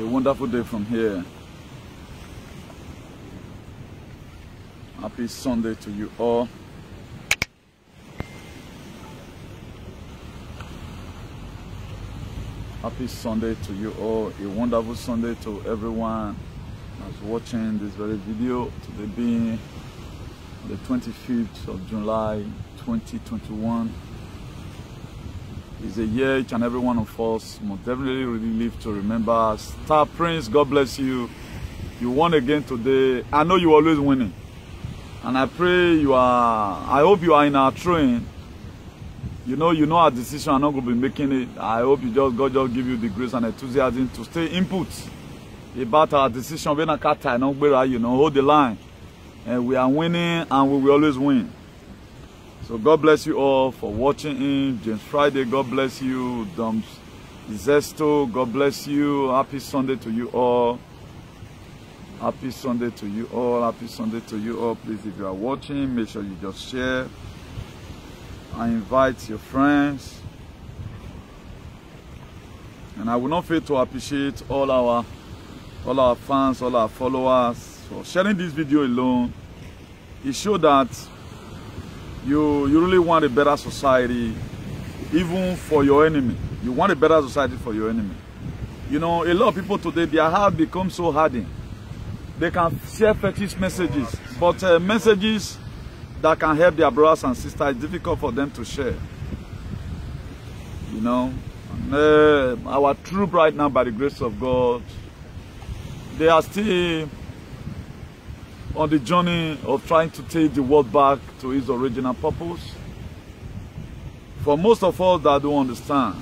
A wonderful day from here. Happy Sunday to you all. Happy Sunday to you all. A wonderful Sunday to everyone that's watching this very video. Today being the 25th of July 2021. It's a year each and every one of us must definitely really live to remember. Star Prince, God bless you. You won again today. I know you're always winning. And I pray I hope you are in our train. You know our decision. I'm not going to be making it. I hope God just give you the grace and enthusiasm to stay input about our decision. Hold the line. And we are winning and we will always win. So God bless you all for watching in. James Friday, God bless you. Doms Zesto, God bless you. Happy Sunday to you all. Happy Sunday to you all. Happy Sunday to you all. Please, if you are watching, make sure you just share. I invite your friends. And I will not fail to appreciate all our fans, all our followers for sharing this video alone. It shows that you really want a better society, even for your enemy. You want a better society for your enemy. You know, a lot of people today, their heart becomes so hardened. They can share fetish messages, but messages that can help their brothers and sisters, it's difficult for them to share. You know, and, our troop right now, by the grace of God, they are still on the journey of trying to take the world back to its original purpose. For most of us that don't understand,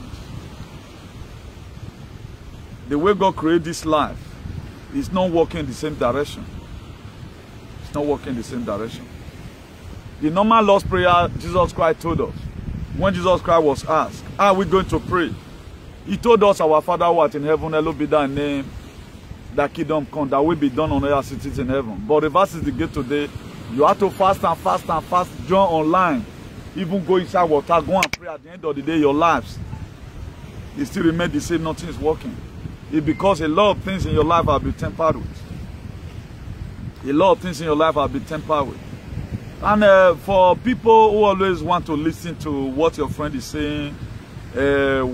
the way God created this life is not working in the same direction. It's not working in the same direction. The normal Lord's Prayer Jesus Christ told us, when Jesus Christ was asked, how are we going to pray? He told us, our Father who art in heaven, hallowed be thy name, thy kingdom come, that will be done on earth as it is in heaven. But the verse is the gate today. You have to fast and fast and fast, join online, even go inside water, go and pray. At the end of the day, your lives, it still remains the same, nothing is working. It's because a lot of things in your life have been tampered with. A lot of things in your life have been tampered with. And for people who always want to listen to what your friend is saying,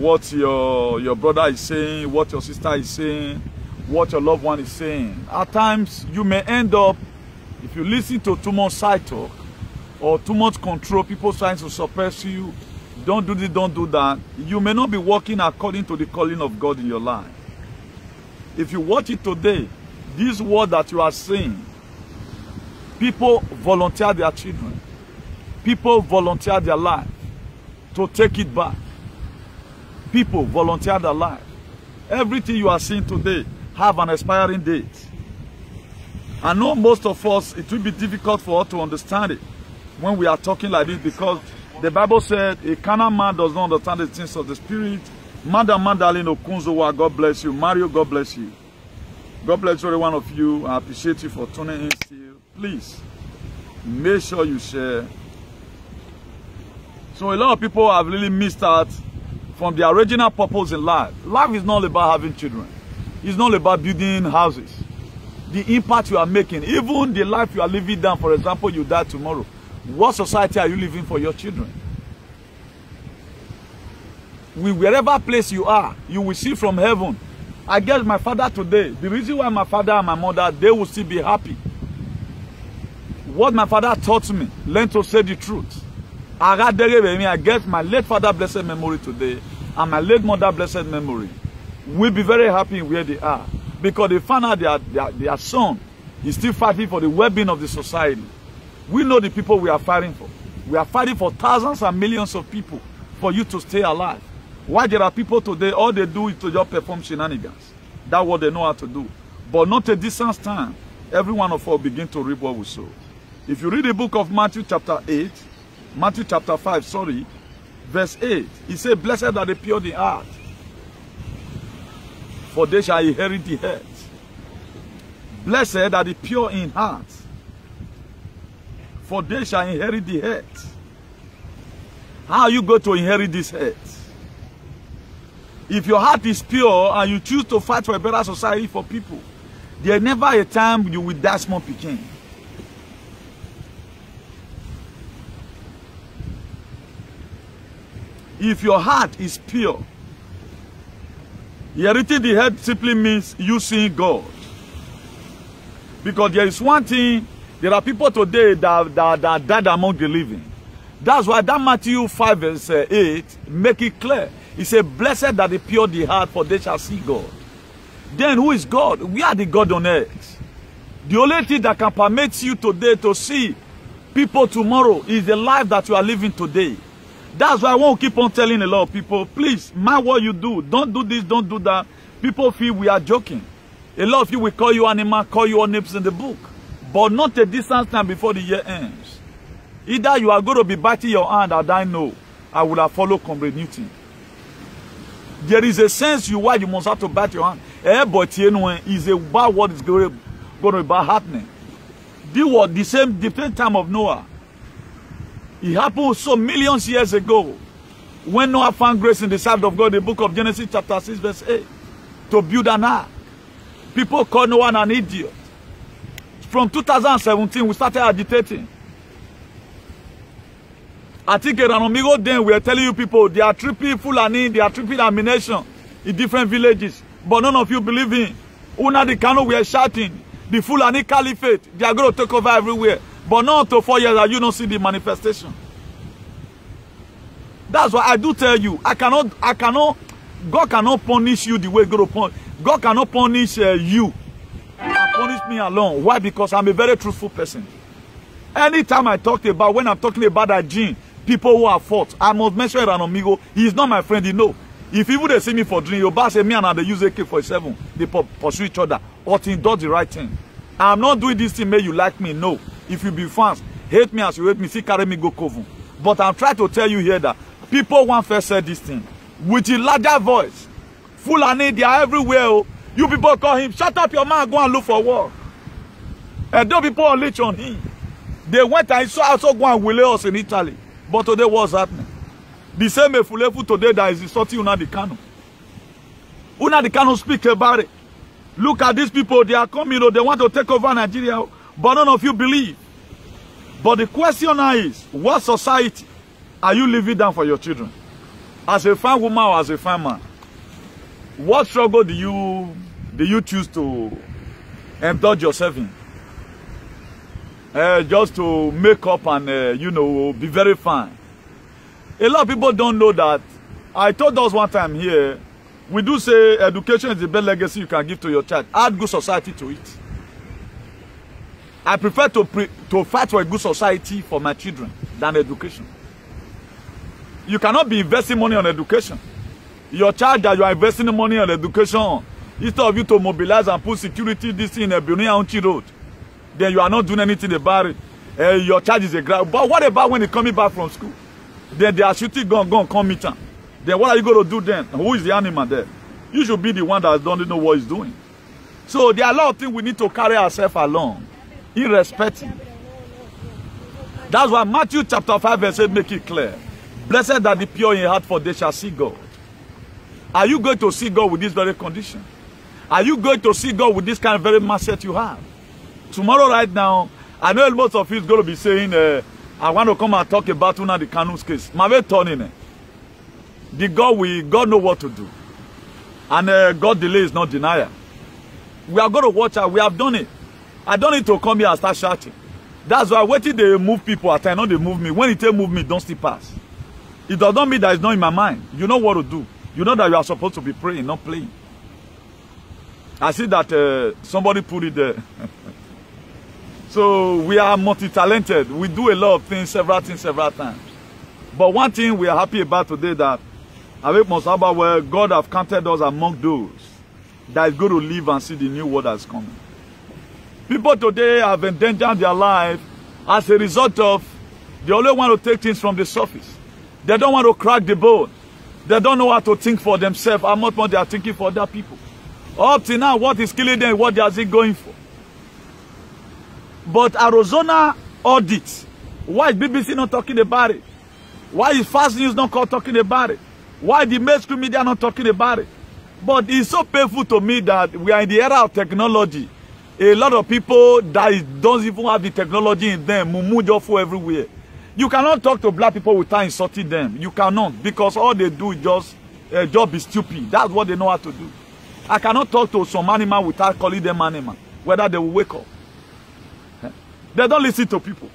what your brother is saying, what your sister is saying, what your loved one is saying, at times you may end up, if you listen to too much side talk or too much control, people trying to suppress you, don't do this, don't do that, you may not be working according to the calling of God in your life. If you watch it today, this word that you are saying, people volunteer their children. People volunteer their life to take it back. People volunteer their life. Everything you are seeing today have an expiring date. I know most of us, it will be difficult for us to understand it when we are talking like this, because the Bible said a carnal man does not understand the things of the Spirit. Madam Mandalino Kunzowa, God bless you. Mario, God bless you. God bless every one of you. I appreciate you for tuning in still. Please, make sure you share. So a lot of people have really missed out from their original purpose in life. Life is not about having children. It's not about building houses. The impact you are making, even the life you are living down, for example, you die tomorrow. What society are you living for your children? Wherever place you are, you will see from heaven. I guess my father today, the reason why my father and my mother, they will still be happy. What my father taught me, learn to say the truth. I guess my late father, blessed memory today, and my late mother, blessed memory, will be very happy where they are. Because they found out their son is still fighting for the well-being of the society. We know the people we are fighting for. We are fighting for thousands and millions of people for you to stay alive. Why there are people today, all they do is to just perform shenanigans. That's what they know how to do. But not a distant time, every one of us begin to reap what we sow. If you read the book of Matthew chapter 5, verse 8, he said, blessed are the pure in heart, for they shall inherit the earth. Blessed are the pure in heart, for they shall inherit the earth. How are you going to inherit this earth? If your heart is pure and you choose to fight for a better society for people, there's never a time you will die small picking. If your heart is pure, inheriting the head simply means you seeing God. Because there is one thing, there are people today that died among the living. That's why that Matthew 5 verse 8 make it clear. He said, blessed that the pure the heart, for they shall see God. Then who is God? We are the God on earth. The only thing that can permit you today to see people tomorrow is the life that you are living today. That's why I won't keep on telling a lot of people, please, mind what you do. Don't do this, don't do that. People feel we are joking. A lot of you will call you animal, call you all names in the book. But not a distance time before the year ends. Either you are going to be biting your hand, and I know I would have followed Comrade Newton. There is a sense why you must have to bite your hand. But you know, is about what is going to be happening. The same time of Noah. It happened so millions years ago when Noah found grace in the sight of God in the book of Genesis chapter 6 verse 8 to build an ark. People call Noah an idiot. From 2017 we started agitating. I think around Amigo then we are telling you people they are tripping Fulani, they are tripping ammunition in different villages. But none of you believe in. Una the Kano we are shouting. The Fulani Caliphate, they are going to take over everywhere. But not to 4 years that you don't see the manifestation. That's why I do tell you, God cannot punish you the way God will punish. God cannot punish you and punish me alone. Why? Because I'm a very truthful person. Anytime when I'm talking about that gene, people who are fought, I must mention Ranomigo. He is not my friend, you know. If even they see me for drink, you say me and they use AK-47, they pursue each other. Or he does the right thing. I'm not doing this thing, make you like me, no. If you be fans, hate me as you hate me, see carry me go coven. But I'm trying to tell you here that people want first say this thing with a larger voice. Fulani, they are everywhere. You people call him, shut up your mouth, go and look for war. And those people unleash on him. They went and also go and will us in Italy. But today what's happening? The same Efulefu today that is insulting Nnamdi Kanu. Nnamdi Kanu speak about it. Look at these people, they are coming, they want to take over Nigeria. But none of you believe. But the question now is, what society are you living down for your children? As a fine woman or as a fine man? What struggle do you choose to indulge yourself in? Just to make up and, you know, be very fine. A lot of people don't know that. I told us one time here, we do say education is the best legacy you can give to your child. Add good society to it. I prefer to fight for a good society for my children than education. You cannot be investing money on education. Your child that you are investing money on education on, instead of you to mobilize and put security this in a Benin road, then you are not doing anything about it. Your child is a grab. But what about when they're coming back from school? Then they are shooting gun, come meet them. Then what are you going to do then? Who is the animal there? You should be the one that don't know what he's doing. So there are a lot of things we need to carry ourselves along. Irrespective. That's why Matthew chapter 5 verse 8 make it clear. Blessed are the pure in heart, for they shall see God. Are you going to see God with this very condition? Are you going to see God with this kind of very mindset you have? Tomorrow right now, I know most of you is going to be saying, I want to come and talk about Nnamdi Kanu's case. My way turning it. God know what to do. And God delay is not denial. We are going to watch out. We have done it. I don't need to come here and start shouting. That's why waiting they move people at time, not they move me. When they move me, don't still pass. It does not mean that it's not in my mind. You know what to do. You know that you are supposed to be praying, not playing. I see that somebody put it there. So we are multi-talented. We do a lot of things, several times. But one thing we are happy about today that Awake Mosaba, where God have counted us among those that is going to live and see the new world that's coming. People today have endangered their life as a result of they only want to take things from the surface. They don't want to crack the bone. They don't know how to think for themselves. How much more they are thinking for other people. Up to now, what is killing them? What they are going for? But Arizona audit. Why is BBC not talking about it? Why is Fast News not talking about it? Why the mainstream media not talking about it? But it's so painful to me that we are in the era of technology. A lot of people that don't even have the technology in them, mumu jofu everywhere. You cannot talk to black people without insulting them. You cannot, because all they do is just be stupid. That's what they know how to do. I cannot talk to some animal without calling them animal, whether they will wake up. They don't listen to people.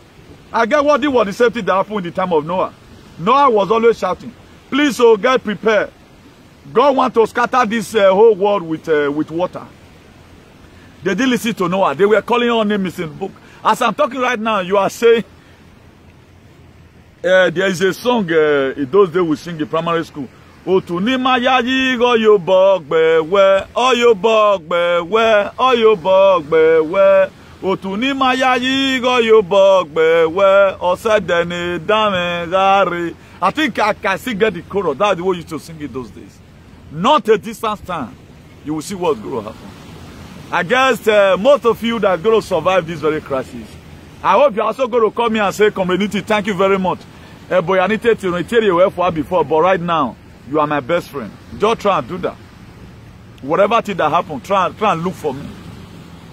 I get what was the same thing that happened in the time of Noah. Noah was always shouting, please, oh, get prepared. God wants to scatter this whole world with water. They didn't listen to Noah. They were calling on names in the book. As I'm talking right now, you are saying, there is a song in those days we sing in primary school. Otunima yayi go yo bogbe we, oh yo bogbe we, oh yo bogbe we. Otunima yayi go yo bogbe we, osedene dame gari. I think I can still get the chorus. That's the way you used to sing it those days. Not a distance time. You will see what's going to happen. I guess most of you that are going to survive this very crisis. I hope you're also going to come here and say, community, thank you very much. Boy, I needed to tell you where before, but right now, you are my best friend. Just try and do that. Whatever thing that happened, try and look for me.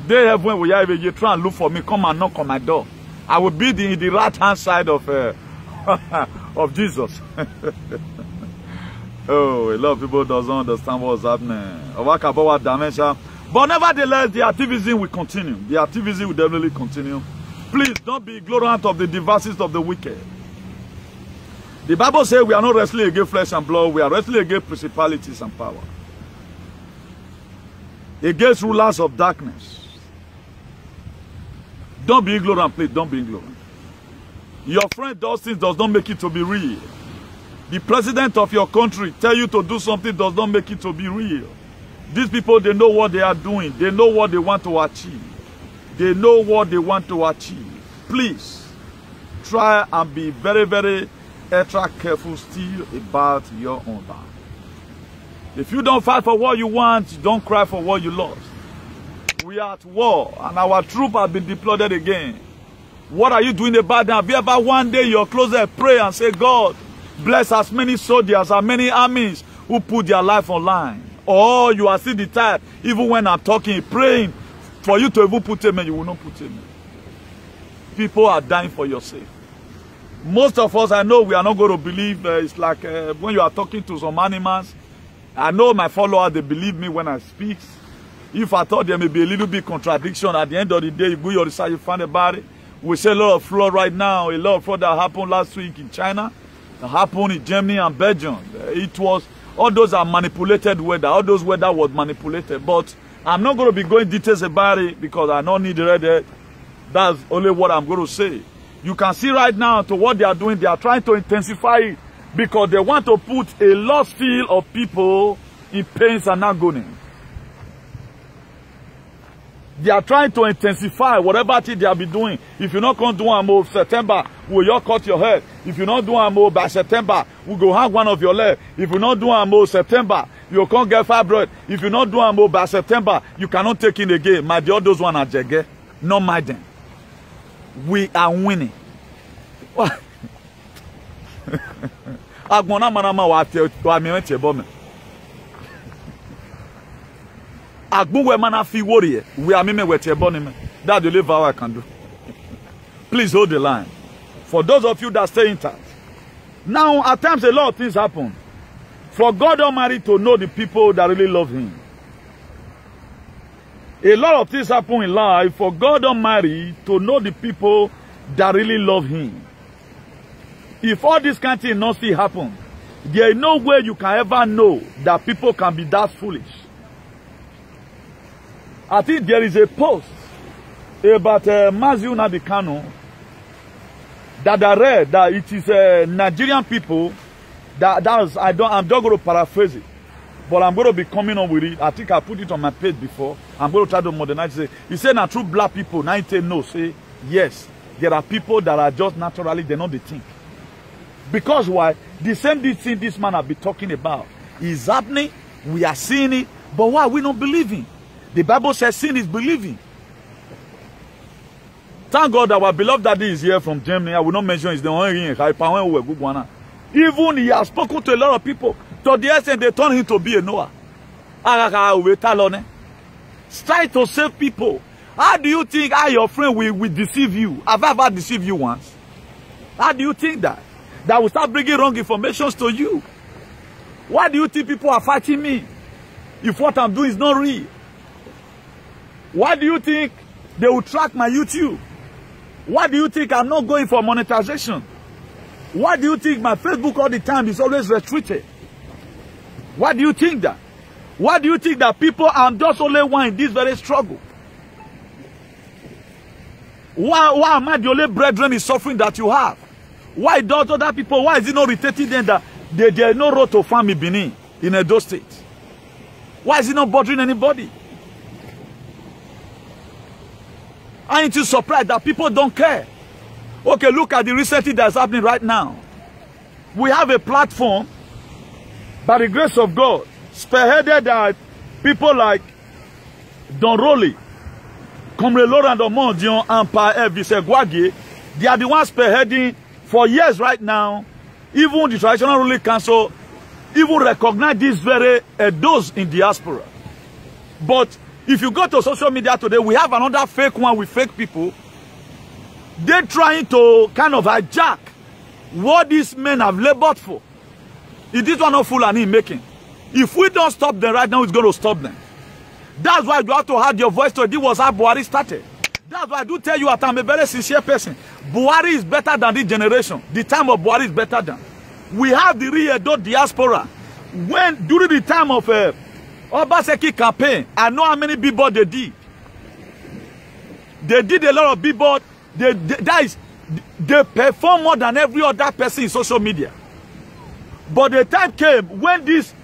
They have when we are here, you try and look for me. Come and knock on my door. I will be in the right-hand side of of Jesus. Oh, a lot of people doesn't understand what's happening. But nevertheless, the activism will continue. The activism will definitely continue. Please don't be ignorant of the devices of the wicked. The Bible says we are not wrestling against flesh and blood. We are wrestling against principalities and power. Against rulers of darkness. Don't be ignorant, please. Don't be ignorant. Your friend does things does not make it to be real. The president of your country tell you to do something does not make it to be real. These people, they know what they are doing. They know what they want to achieve. They know what they want to achieve. Please, try and be very, very extra careful still about your own life. If you don't fight for what you want, don't cry for what you lost. We are at war, and our troops have been deployed again. What are you doing about that? Have you ever one day your closet pray and say, God, bless as many soldiers, as many armies who put their life online? Or you are still the type, even when I'm talking, praying for you to even put amen, you will not put amen. People are dying for your sake. Most of us, I know we are not going to believe. It's like when you are talking to some animals. I know my followers, they believe me when I speak. If I thought there may be a little bit contradiction, at the end of the day, you go your research, you find about it. We see a lot of flood right now. A lot of flood that happened last week in China. That happened in Germany and Belgium. It was, all those are manipulated weather. All those weather was manipulated. But I'm not going to be going details about it because I don't need the red. That's only what I'm going to say. You can see right now to what they are doing. They are trying to intensify it because they want to put a lost feel of people in pains and agony. They are trying to intensify whatever thing they have been doing. If you not come do one more September, will you cut your head? If you not do one more by September, we go hang one of your leg. If you not do one more September, you can't get fibroid. If you not do one more by September, you cannot take in again. My dear, those one are jege. Not my them. We are winning. Agbuwe mana fi warrior. We are meme with your that's the only vow I can do. Please hold the line. For those of you that stay in touch. Now, at times a lot of things happen. For God Almighty to know the people that really love Him. A lot of things happen in life for God Almighty to know the people that really love Him. If all this kind of thing not still happen, there is no way you can ever know that people can be that foolish. I think there is a post about Maziu Nnamdi Kanu that I read that it is Nigerian people I'm just going to paraphrase it, but I'm going to be coming up with it. I think I put it on my page before. I'm going to try to modernize it. He said, "Now true black people, 90 no say yes. There are people that are just naturally they know the thing. Because why? The same thing this man have been talking about is happening. We are seeing it, but why we not believing? The Bible says sin is believing. Thank God that our beloved daddy is here from Germany. I will not mention his name. Even he has spoken to a lot of people. To the extent they turned him to be a Noah. Try to save people. How do you think your friend will deceive you? Have I ever deceived you once? How do you think that? That will start bringing wrong information to you? Why do you think people are fighting me? If what I'm doing is not real? Why do you think they will track my YouTube? Why do you think I'm not going for monetization? Why do you think my Facebook all the time is always restricted? Why do you think that? Why do you think that people are just only one in this very struggle? Why am I the only brethren is suffering that you have? Why does other people, why is it not irritating them that there is no road to farm in Benin, in Edo State? Why is it not bothering anybody? Aren't you surprised that people don't care? Okay, look at the recent thing that's happening right now. We have a platform, by the grace of God, spearheaded by people like Don Rolly, Comrade Laurent Omondion, and Pa Evise Gwagi. They are the ones spearheading for years right now. Even the Traditional Ruling Council even recognize this very those in diaspora. But if you go to social media today, we have another fake one with fake people. They're trying to kind of hijack what these men have labored for. Is this one not Fulani making? If we don't stop them right now, it's going to stop them. That's why you have to have your voice to it. This was how Buhari started. That's why I do tell you that I'm a very sincere person. Buhari is better than this generation. The time of Buhari is better than. We have the real Edo diaspora. When, during the time of Obaseki campaign, I know how many billboards they did. They did a lot of billboards. They perform more than every other person in social media. But the time came when this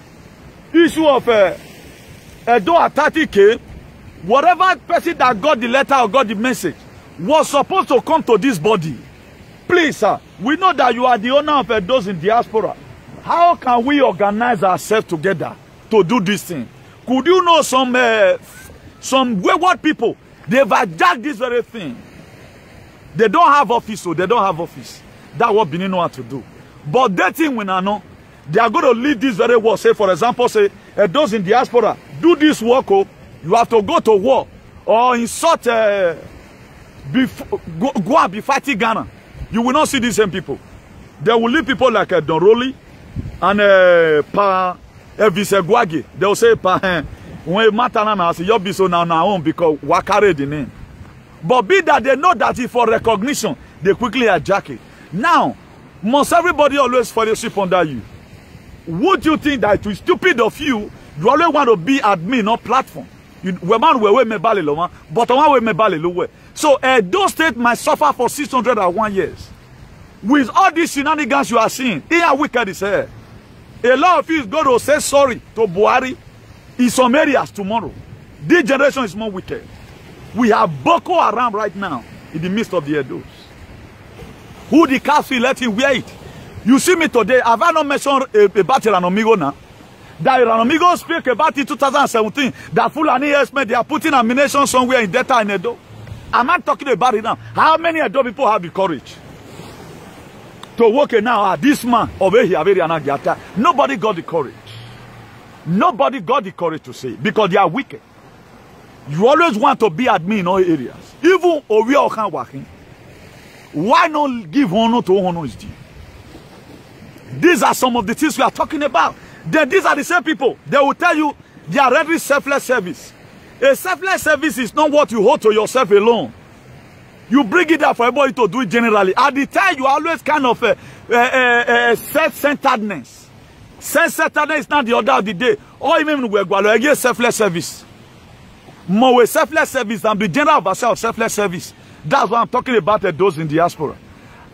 issue of Edo Atati came, whatever person that got the letter or got the message was supposed to come to this body. Please, sir, we know that you are the owner of Edos in diaspora. How can we organize ourselves together to do this thing? Could you know some wayward people? They've hijacked this very thing. They don't have office, so they don't have office. That's what Benin know how to do. But that thing when I know, they are going to lead this very war. Say, for example, say, those in diaspora, do this work, oh, you have to go to war. Or insult, go and be fighting Ghana. You will not see these same people. They will leave people like Don Rolly and Pa Evise Gwagi. They will say, Pa, when Matana now, say, you'll be so now own because we carry the name. But be that they know that if for recognition, they quickly hijack it. Now, must everybody always fellowship under you? Would you think that it is stupid of you? You always want to be admin, not platform. So Edo State might suffer for 601 years. With all these shenanigans you are seeing, here wicked is here. A lot of you is going to say sorry to Buhari in some areas tomorrow. This generation is more wicked. We have Boko Haram right now in the midst of the Edos. Who the castle let him wear it? You see me today, have I not mentioned about Iranomigo now? That Iranomigo speak about it in 2017, that Fulani herdsmen, they are putting ammunition somewhere in Delta and Edo. I'm not talking about it now. How many Edo people have the courage to walk now? This man over here, nobody got the courage. Nobody got the courage to say it because they are wicked. You always want to be admin in all areas. Even Owi Okan working. Why not give honor to honor is due? These are some of the things we are talking about. Then these are the same people. They will tell you they are ready selfless service. A selfless service is not what you hold to yourself alone. You bring it up for everybody to do it generally. At the time, you always kind of self-centeredness. Self-centeredness is not the order of the day. Or even we selfless service. More selfless service than the general version of selfless service. That's what I'm talking about, those in diaspora.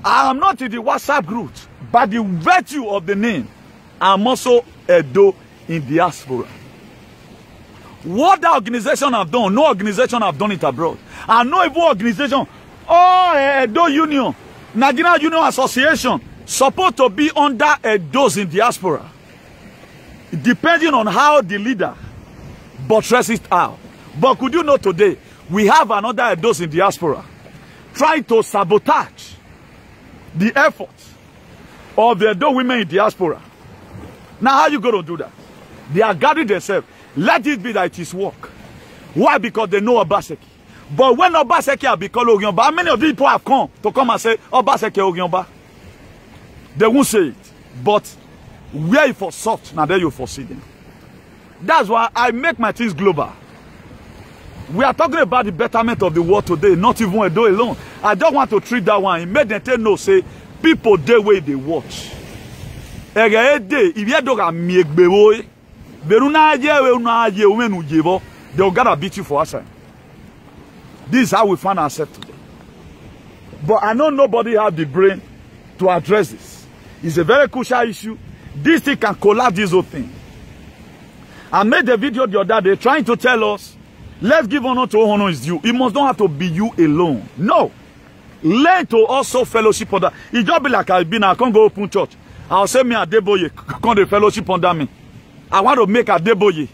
I am not in the WhatsApp group, but the virtue of the name, I'm also Edo in diaspora. What the organization have done, no organization have done it abroad. And no even organization, Edo Union, Nigerian Union Association, supposed to be under Edos in diaspora. Depending on how the leader buttresses it out. But could you know today, we have another Edos in diaspora trying to sabotage the efforts of the Edo women in diaspora. Now, how you going to do that? They are guarding themselves. Let it be that it is work. Why? Because they know Obaseki. But when Obaseki have become Ogyonba, how many of these people have come to come and say, Obaseki Ogyonba? They won't say it. But where you for soft, now there you foresee them. That's why I make my things global. We are talking about the betterment of the world today, not even Edo alone. I don't want to treat that one. It made them know, say, people they way they watch. They gotta beat you for us. This is how we find ourselves today. But I know nobody have the brain to address this. It's a very crucial issue. This thing can collapse this whole thing. I made a video the other day trying to tell us, let's give honor to honor is due. It must not have to be you alone. No. Learn to also fellowship under. It just be like I can't go open church. I'll say me Adeboye, come the fellowship under me. I want to make Adeboye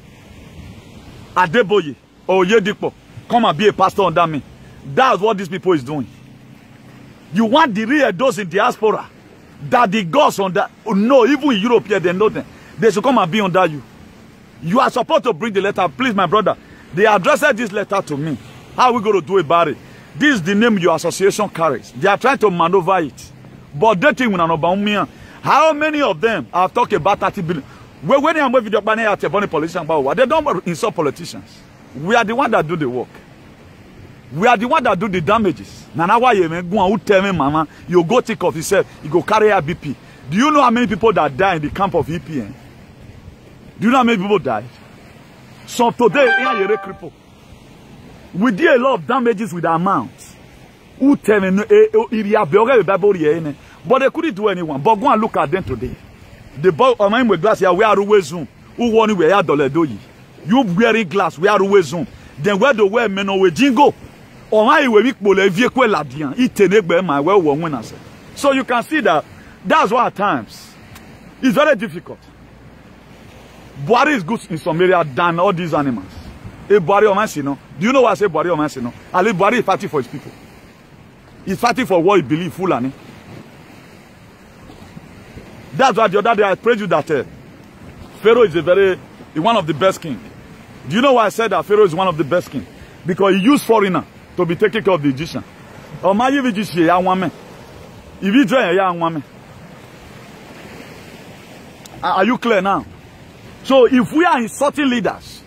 or Yedipo come and be a pastor under me. That's what these people is doing. You want the real those in diaspora that the gods under, no, even in Europe here, they know them. They should come and be under you. You are supposed to bring the letter. Please, my brother, they addressed this letter to me. How are we going to do about it? This is the name your association carries. They are trying to maneuver it. But they think how many of them have talked about 30 billion? When they are with the politicians, they don't insult politicians. We are the ones that do the work. We are the ones that do the damages. Now why you go and tell me, mama, you go take off yourself, you go carry a BP. Do you know how many people that die in the camp of EPN? Do you know how many people died? So today, cripple. We did a lot of damages with the amounts. Who tell me, but they couldn't do anyone. But go and look at them today. The boy on my glass here, we are always zoom. Who want we are $1? You wearing glass, we are always zoom. Then where the way men we jingo. On my way, we vehicle ladian. So you can see that that's why at times it's very difficult. Buhari is good in some area than all these animals. A Buhari Omansino. Do you know why I say Buhari Omansino? I leave Buhari is fighting for his people. He's fighting for what he believes, Fulani. That's why the other day I prayed you that Pharaoh is one of the best kings. Do you know why I said that Pharaoh is one of the best kings? Because he used foreigner to be taking care of the Egyptian. Are you clear now? So if we are insulting leaders,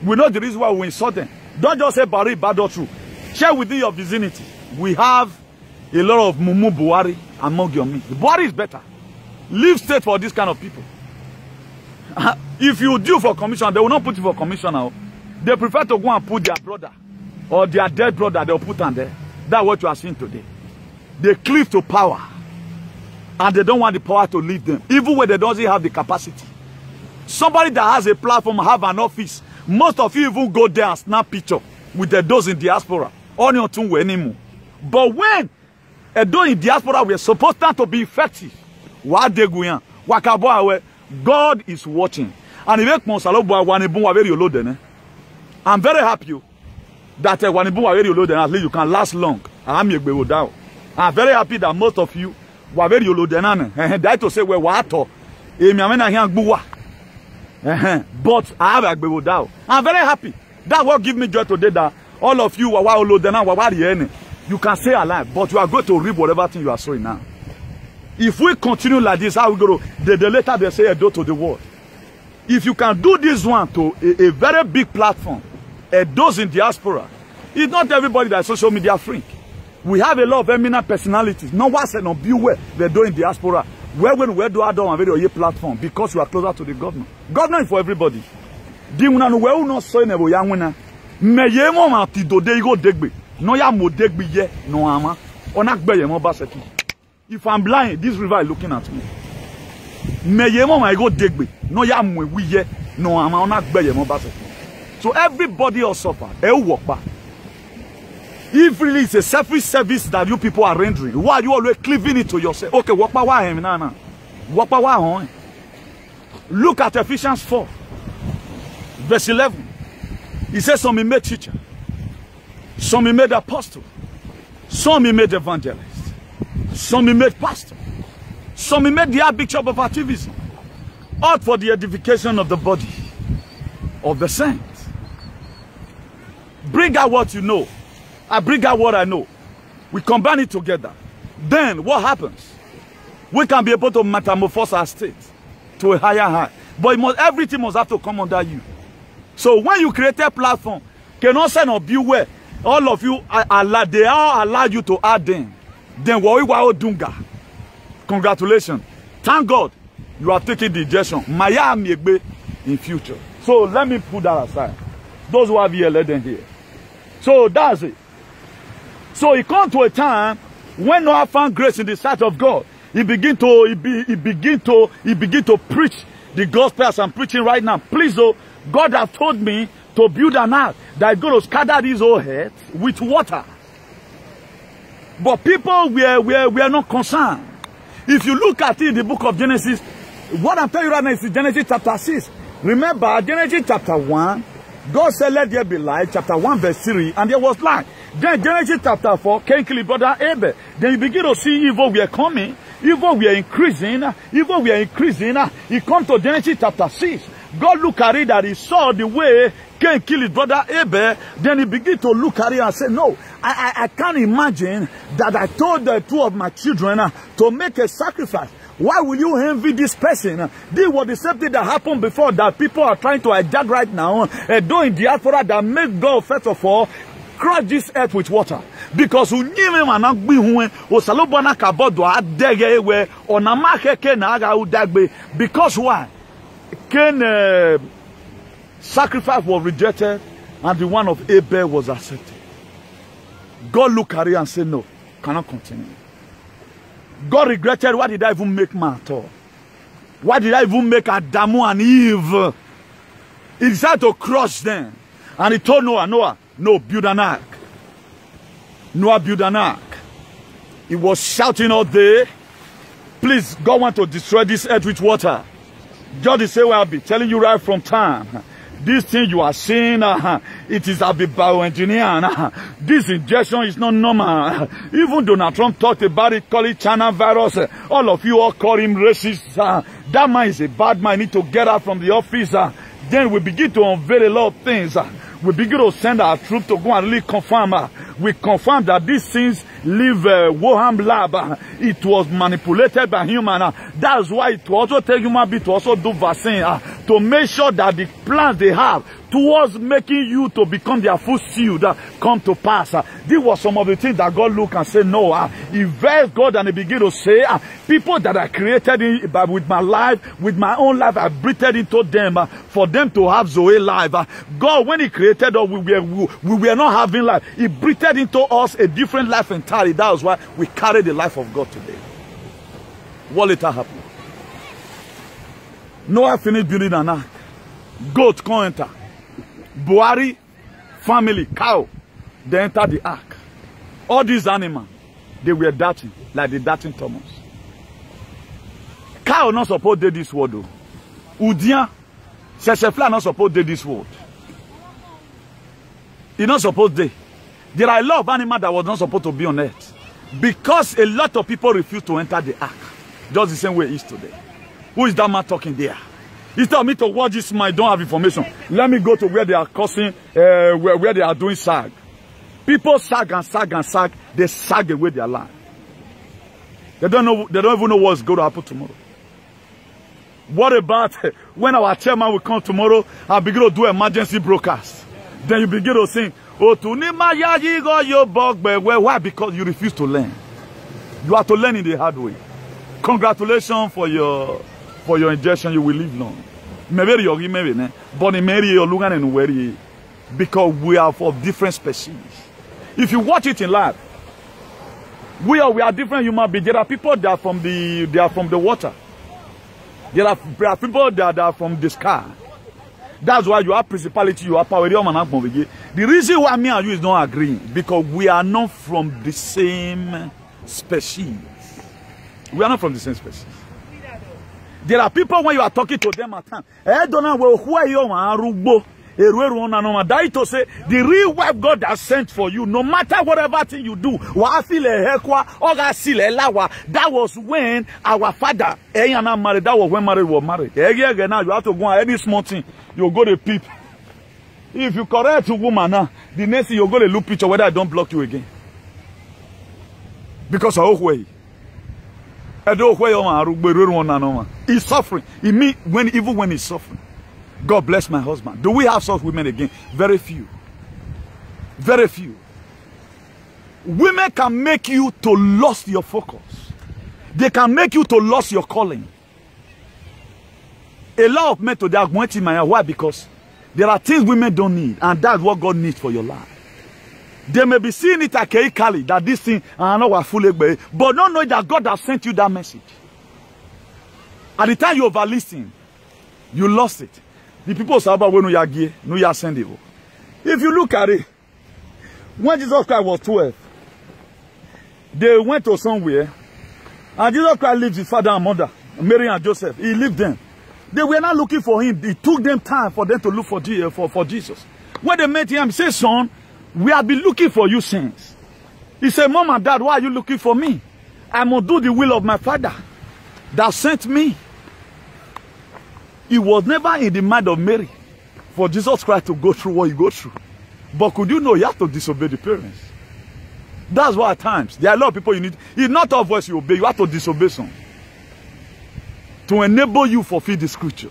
we know the reason why we insult them. Don't just say Buhari bad or true. Share within your vicinity. We have a lot of Mumu Buhari among your men. Buhari is better. Leave state for this kind of people. If you due for commission, they will not put you for commissioner. They prefer to go and put their brother or their dead brother, they'll put on there. That's what you are seeing today. They cleave to power. And they don't want the power to leave them. Even when they don't have the capacity. Somebody that has a platform, have an office. Most of you even go there and snap picture with those in diaspora. On your tongue anymore. But when those in diaspora were supposed not to be effective, God is watching. And I'm very happy that at least you can last long. I'm very happy that most of you were very that to say but I have a down. I'm very happy. That will give me joy today that all of you you can stay alive, but you are going to reap whatever thing you are sowing now. If we continue like this, how we go to the later they say Edo to the world. If you can do this one to a very big platform, those in diaspora, it's not everybody that is social media freak. We have a lot of eminent personalities. No one said no beware they're doing diaspora. Where when we do our very platform because you are closer to the government. Government is for everybody. Di una no we no so na bo ya nwena. Me ye mo ma ti do de go degbe. No ya mo degbe ye no ama. Ona gbe ye mo ba seti. If I'm blind, this river is looking at me. Me ye mo ma go degbe. No ya mo wi ye no ama ona gbe ye mo ba seti. So everybody will suffer. E work back. If really it's a selfish service that you people are rendering, why are you always cleaving it to yourself? Okay, walk by why him now. Walk by why. Look at Ephesians 4, verse 11. He says, some he made teacher, some he made apostle, some he made evangelist, some he made pastor, Some made the bishop of activism. All for the edification of the body of the saints. Bring out what you know. I bring out what I know. We combine it together. Then what happens? We can be able to metamorphose our state to a higher high. But everything must have to come under you. So when you create a platform, cannot send or beware. All of you, they all allow you to add them. Then what we will dunga. Congratulations. Thank God you are taking the injection. Miami in future. So let me put that aside. Those who have here, let them hear. So that's it. So it comes to a time when Noah found grace in the sight of God. He begin to preach the gospel as I'm preaching right now. Please, oh, God has told me to build an ark that is going to scatter these old heads with water. But people we are not concerned. If you look at it in the book of Genesis, what I'm telling you right now is Genesis chapter 6. Remember, Genesis chapter 1, God said, let there be light, chapter 1, verse 3, and there was light. Then Genesis chapter 4, Cain killed his brother Abel. Then you begin to see evil we are coming, evil we are increasing, evil we are increasing. He comes to Genesis chapter 6. God looked at it that he saw the way Cain killed his brother Abel. Then he began to look at it and say, no, I can't imagine that I told the two of my children to make a sacrifice. Why will you envy this person? This was the same thing that happened before that people are trying to hijack right now. Doing diaspora that make God, first of all, crush this earth with water. Because because why? Cain's sacrifice was rejected and the one of Abel was accepted. God looked at it and said, no, cannot continue. God regretted, why did I even make man at all? Why did I even make Adamu and Eve? He decided to crush them. And he told Noah, no, build an ark. Noah built an ark. He was shouting all day, please, God want to destroy this earth with water. God is saying, well, I'll be telling you right from time. This thing you are seeing, it is a bioengineer. This injection is not normal. Even Donald Trump talked about it, call it China virus. All of you all call him racist. That man is a bad man. Need to get out from the office. Then we begin to unveil a lot of things. We begin to send our troops to go and really confirm. We confirm that these things leave Wuhan lab. It was manipulated by human. That's why it will also take human beings to also do vaccine to make sure that the plans they have towards making you to become their full shield come to pass. This was some of the things that God looked and said, no, he versed God and he began to say, people that I created with my life, with my own life, I breathed into them for them to have Zoe life. God, when he created us, we were not having life. He breathed into us a different life entirely. That was why we carry the life of God today. What later happened? Noah finished building an ark. Goat come enter. Buhari family, cow, they entered the ark. All these animals, they were darting, like the darting Thomas. Cow not supposed to do this word though. Udian, Sesefla not supposed to do this word. He not supposed to. There are a lot of animals that was not supposed to be on earth. Because a lot of people refuse to enter the ark. Just the same way it is today. Who is that man talking there? Instead of me to watch this man, I don't have information. Let me go to where they are cursing, where they are doing sag. People sag and sag and sag. They sag away their life. They don't even know what's going to happen tomorrow. What about when our chairman will come tomorrow and begin to do emergency broadcast? Then you begin to sing, why? Because you refuse to learn. You have to learn in the hard way. Congratulations for your injection. You will live long. Because we are of different species. If you watch it in life, we are different human beings. There are people that are from the water. There are people that are from the sky. That's why you have principality, you have power. The reason why me and you is not agreeing, because we are not from the same species. We are not from the same species. There are people when you are talking to them at times, That is to say, the real wife God has sent for you, no matter whatever thing you do, that was when our father, married, that was when married was married. Now you have to go on any small thing, you go to peep. If you correct a woman now, the next thing you go to look picture whether I don't block you again. Because of way. He's suffering. Even when he's suffering. God bless my husband. Do we have such women again? Very few. Very few. Women can make you to lose your focus. They can make you to lose your calling. A lot of men today are going to my why? Because there are things women don't need, and that's what God needs for your life. They may be seeing it archaically that this thing, I know we're fully, but don't know that God has sent you that message. At the time you overlistened, you lost it. The people say about when you are gay, you are sending. If you look at it, when Jesus Christ was 12, they went to somewhere, and Jesus Christ lived his father and mother, Mary and Joseph. He lived them. They were not looking for him. It took them time for them to look for Jesus. When they met him, he said, son, we have been looking for you since. He said, Mom and Dad, why are you looking for me? I must do the will of my Father that sent me. It was never in the mind of Mary for Jesus Christ to go through what he goes through. But could you know you have to disobey the parents? That's why at times, there are a lot of people you need. It's not all voice you obey, you have to disobey some. To enable you fulfill the scripture.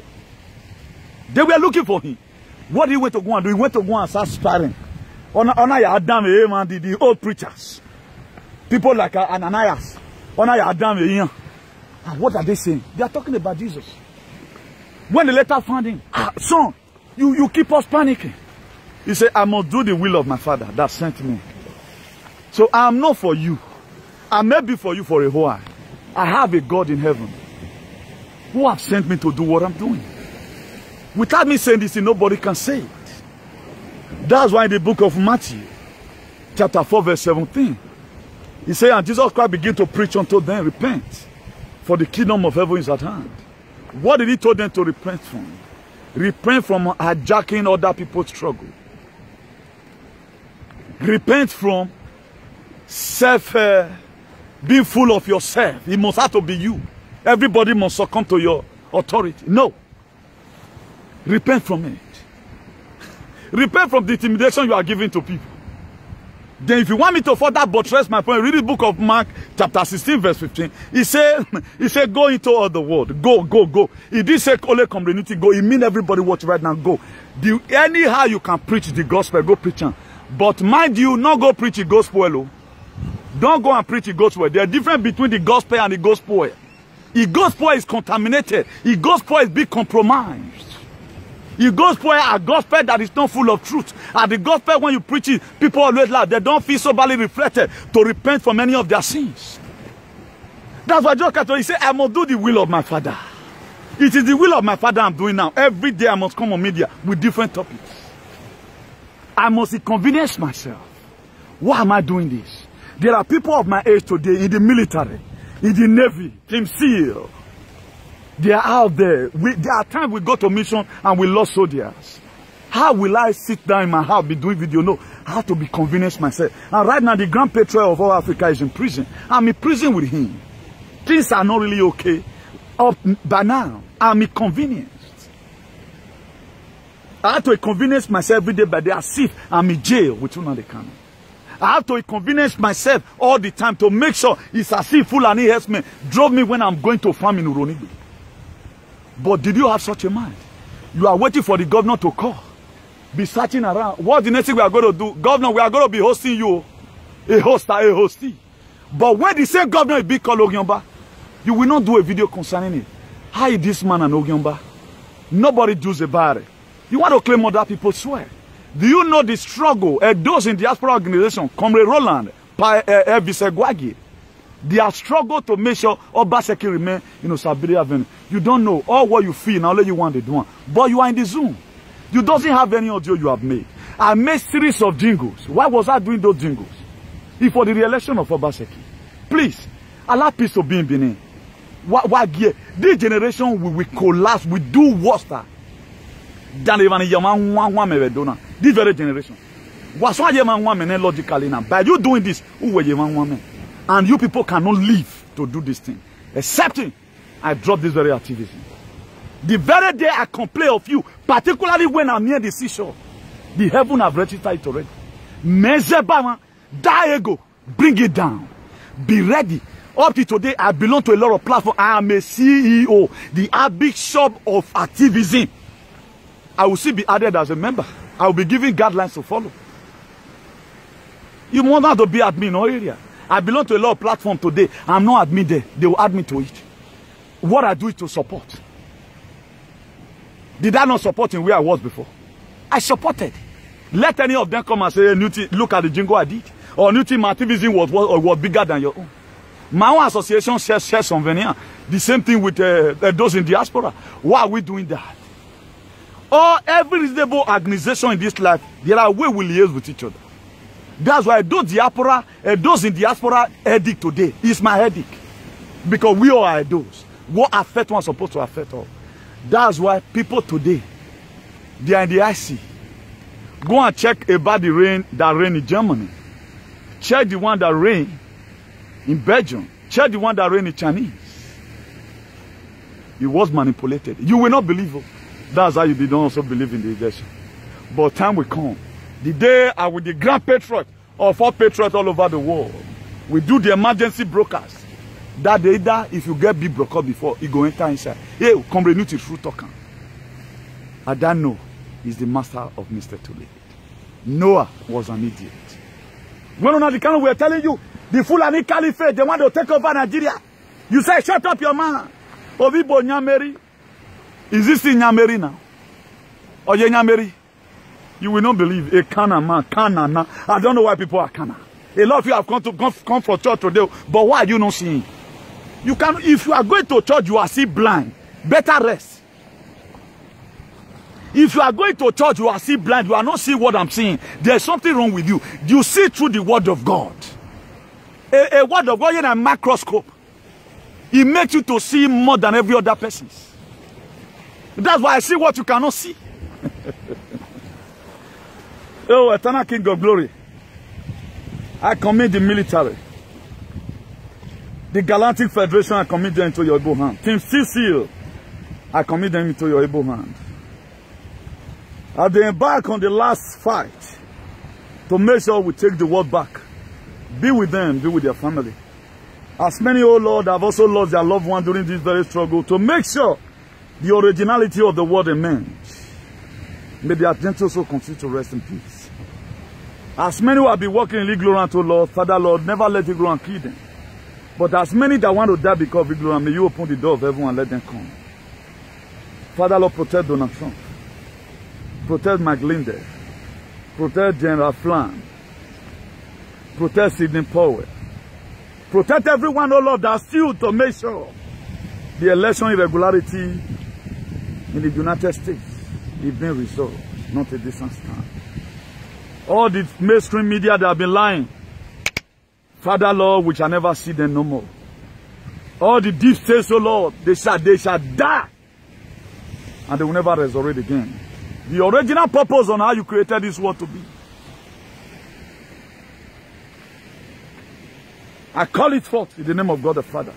They were looking for him. What did he went to go and do? He went to go and start sparring. The old preachers. People like Ananias. And what are they saying? They are talking about Jesus. When they later found him, son, you keep us panicking. He said, I must do the will of my Father that sent me. So I am not for you. I may be for you for a while. I have a God in heaven who have sent me to do what I'm doing. Without me saying this, nobody can say it. That's why in the book of Matthew, chapter 4, verse 17, he said, and Jesus Christ began to preach unto them, repent, for the kingdom of heaven is at hand. What did he tell them to repent from? Repent from hijacking other people's struggle. Repent from being full of yourself. It must have to be you. Everybody must succumb to your authority. No. Repent from it. Repent from the intimidation you are giving to people. Then if you want me to further buttress my point, read the book of Mark chapter 16 verse 15. He said, go into all the world. Go. He did say, only community, go. It means everybody watch right now, go. Anyhow you can preach the gospel, go preach it. But mind you, not go preach the gospel. Don't go and preach the gospel. There's a difference between the gospel and the gospel. The gospel is contaminated. The gospel is being compromised. The gospel is a gospel that is not full of truth. And the gospel, when you preach it, people always laugh. They don't feel so badly reflected to repent from any of their sins. That's why Jesus Christ, he said, I must do the will of my Father. It is the will of my Father I'm doing now. Every day I must come on media with different topics. I must inconvenience myself. Why am I doing this? There are people of my age today in the military, in the Navy, Team SEAL. They are out there. There are times we go to mission and we lost soldiers. How will I sit down in my house, be doing video? No, I have to be convinced myself. And right now, the Grand Patriarch of all Africa is in prison. I'm in prison with him. Things are not really okay. Up by now, I'm inconvenienced. I have to inconvenience myself every day, but they are safe. I'm in jail with Unade Kanu. I have to inconvenience myself all the time to make sure it's as if Fulani herdsmen drove me when I'm going to farm in Uronigwe. But did you have such a mind? You are waiting for the governor to call. Be searching around. What's the next thing we are going to do? Governor, we are going to be hosting you. A hostee. But when the same governor is being called Ogiomba, you will not do a video concerning it. How is this man an Ogiomba? Nobody does about it. You want to claim other people swear. Do you know the struggle? Those in the diaspora organization, Comrade Roland, Elvis Egwagi, they are struggle to make sure Obaseki remain in Osabiri Avenue. You don't know all what you feel, now let you want to do. But you are in the Zoom. You doesn't have any audio you have made. I made series of jingles. Why was I doing those jingles? If for the re-election of Obaseki. Please, allow peace to be in Benin. This generation will collapse, will do worse. than even this very generation. What's why you man woman logically now? By you doing this, who were you man woman? And you people cannot live to do this thing. Excepting I drop this very activity. The very day I complain of you, particularly when I'm near the seashore, the heaven have registered it already. Mezebama, that ego, bring it down. Be ready. Up to today, I belong to a lot of platforms. I am a CEO, the Archbishop of Activism. I will still be added as a member. I will be giving guidelines to follow. You want to be admin in our area. I belong to a lot of platforms today. I'm not admin there. They will add me to it. What I do is to support. Did I not support in where I was before? I supported. Let any of them come and say, look at the jingle I did. Or new team activism was bigger than your own. My own association shares convenience. The same thing with those in diaspora. Why are we doing that? Or every reasonable organization in this life, there are ways we liaise with each other. That's why those in diaspora headache today is my headache. Because we all are those. What affect one supposed to affect all. That's why people today, they are in the IC. Go and check about the rain that rain in Germany. Check the one that rain in Belgium. Check the one that rain in Chinese. It was manipulated. You will not believe it. That's how you did not also believe in the election. But time will come. The day I will be the grand patriot of all patriots all over the world. We do the emergency broadcast. That day, if you get big broke up before, you go enter inside. Hey, come renew to true talker. I don't know. He's the master of Mr. Tule. Noah was an idiot. When on the kind we're telling you, the Fulani Caliphate, they want to take over Nigeria. You say, shut up your man. Ovibo Nyameri. Is this in Nyameri now? Or Nyameri? You will not believe a Kana man, Kana. I don't know why people are Kana. A lot of you have come for church today, but why are you not seeing? You can, if you are going to church, you are still blind. Better rest. If you are going to church, you are still blind. You are not seeing what I'm seeing. There's something wrong with you. You see through the word of God. A word of God in a microscope. It makes you to see more than every other person. That's why I see what you cannot see. Oh, eternal King of glory. I commit the military. The Galactic Federation, I commit them into your able hand. Team CCL, I commit them into your able hand. As they embark on the last fight to make sure we take the world back, be with them, be with their family. As many, oh Lord, have also lost their loved one during this very struggle to make sure the originality of the word emerge. May their gentle soul continue to rest in peace. As many who have been walking in ignorance, oh Lord, Father Lord, never let ignorance kill them. But as many that want to die because of ignorance, may you open the door of heaven and let them come. Father Lord, protect Donald Trump. Protect Mike Lindell. Protect General Flan. Protect Sidney Powell. Protect everyone, oh Lord, that's still to make sure the election irregularity in the United States is being resolved, not a distance time. All the mainstream media that have been lying, Father Lord, we shall never see them no more. All the deep states, oh Lord, they shall die. And they will never resurrect again. The original purpose on how you created this world to be. I call it forth in the name of God the Father.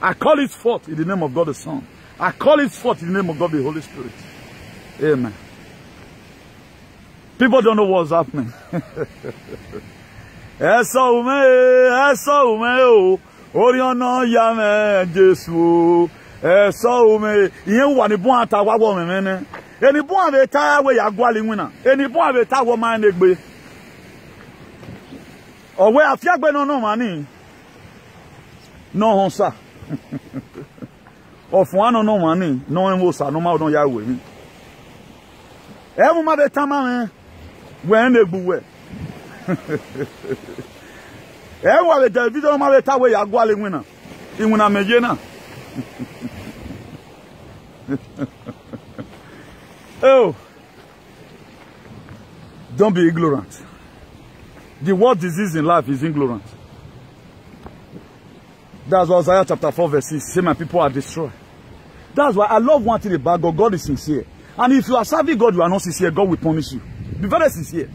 I call it forth in the name of God the Son. I call it forth in the name of God the Holy Spirit. Amen. People don't know what's happening. Eso ume, Oriana yame Jesu. Eso ume, yen wani bon ata wawo memene. Eni bon ave ta we ya gwali nwina. Eni bon ave ta wo man egbe. Owe afiagbe no mani. No honsa. Ofun ano no mani, no enwosa no ma don ya we mi. E mo ma be tama me. We en egbu we. E wa be David no ma be ta we ya gwali nwina. Inwina meje na. Oh, don't be ignorant. The worst disease in life is ignorance. That's what Isaiah chapter 4 verse 6 say my people are destroyed. That's why I love one thing about God. God is sincere. And if you are serving God, you are not sincere, God will punish you. Be very sincere.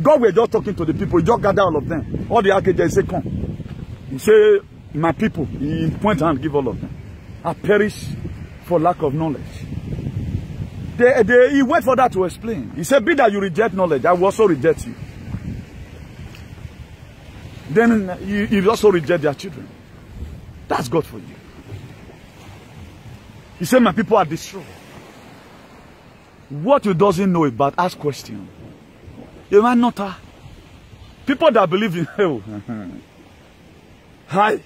God will just talking to the people. He just gather all of them. All the archangels say, come. He say, my people. He point hand, give all of them. I perish for lack of knowledge. He went for that to explain. He said, be that you reject knowledge, I will also reject you. Then you also reject their children. That's God for you. He said, my people are destroyed. What you doesn't know about, ask questions. You might not. People that believe in hell. Hi.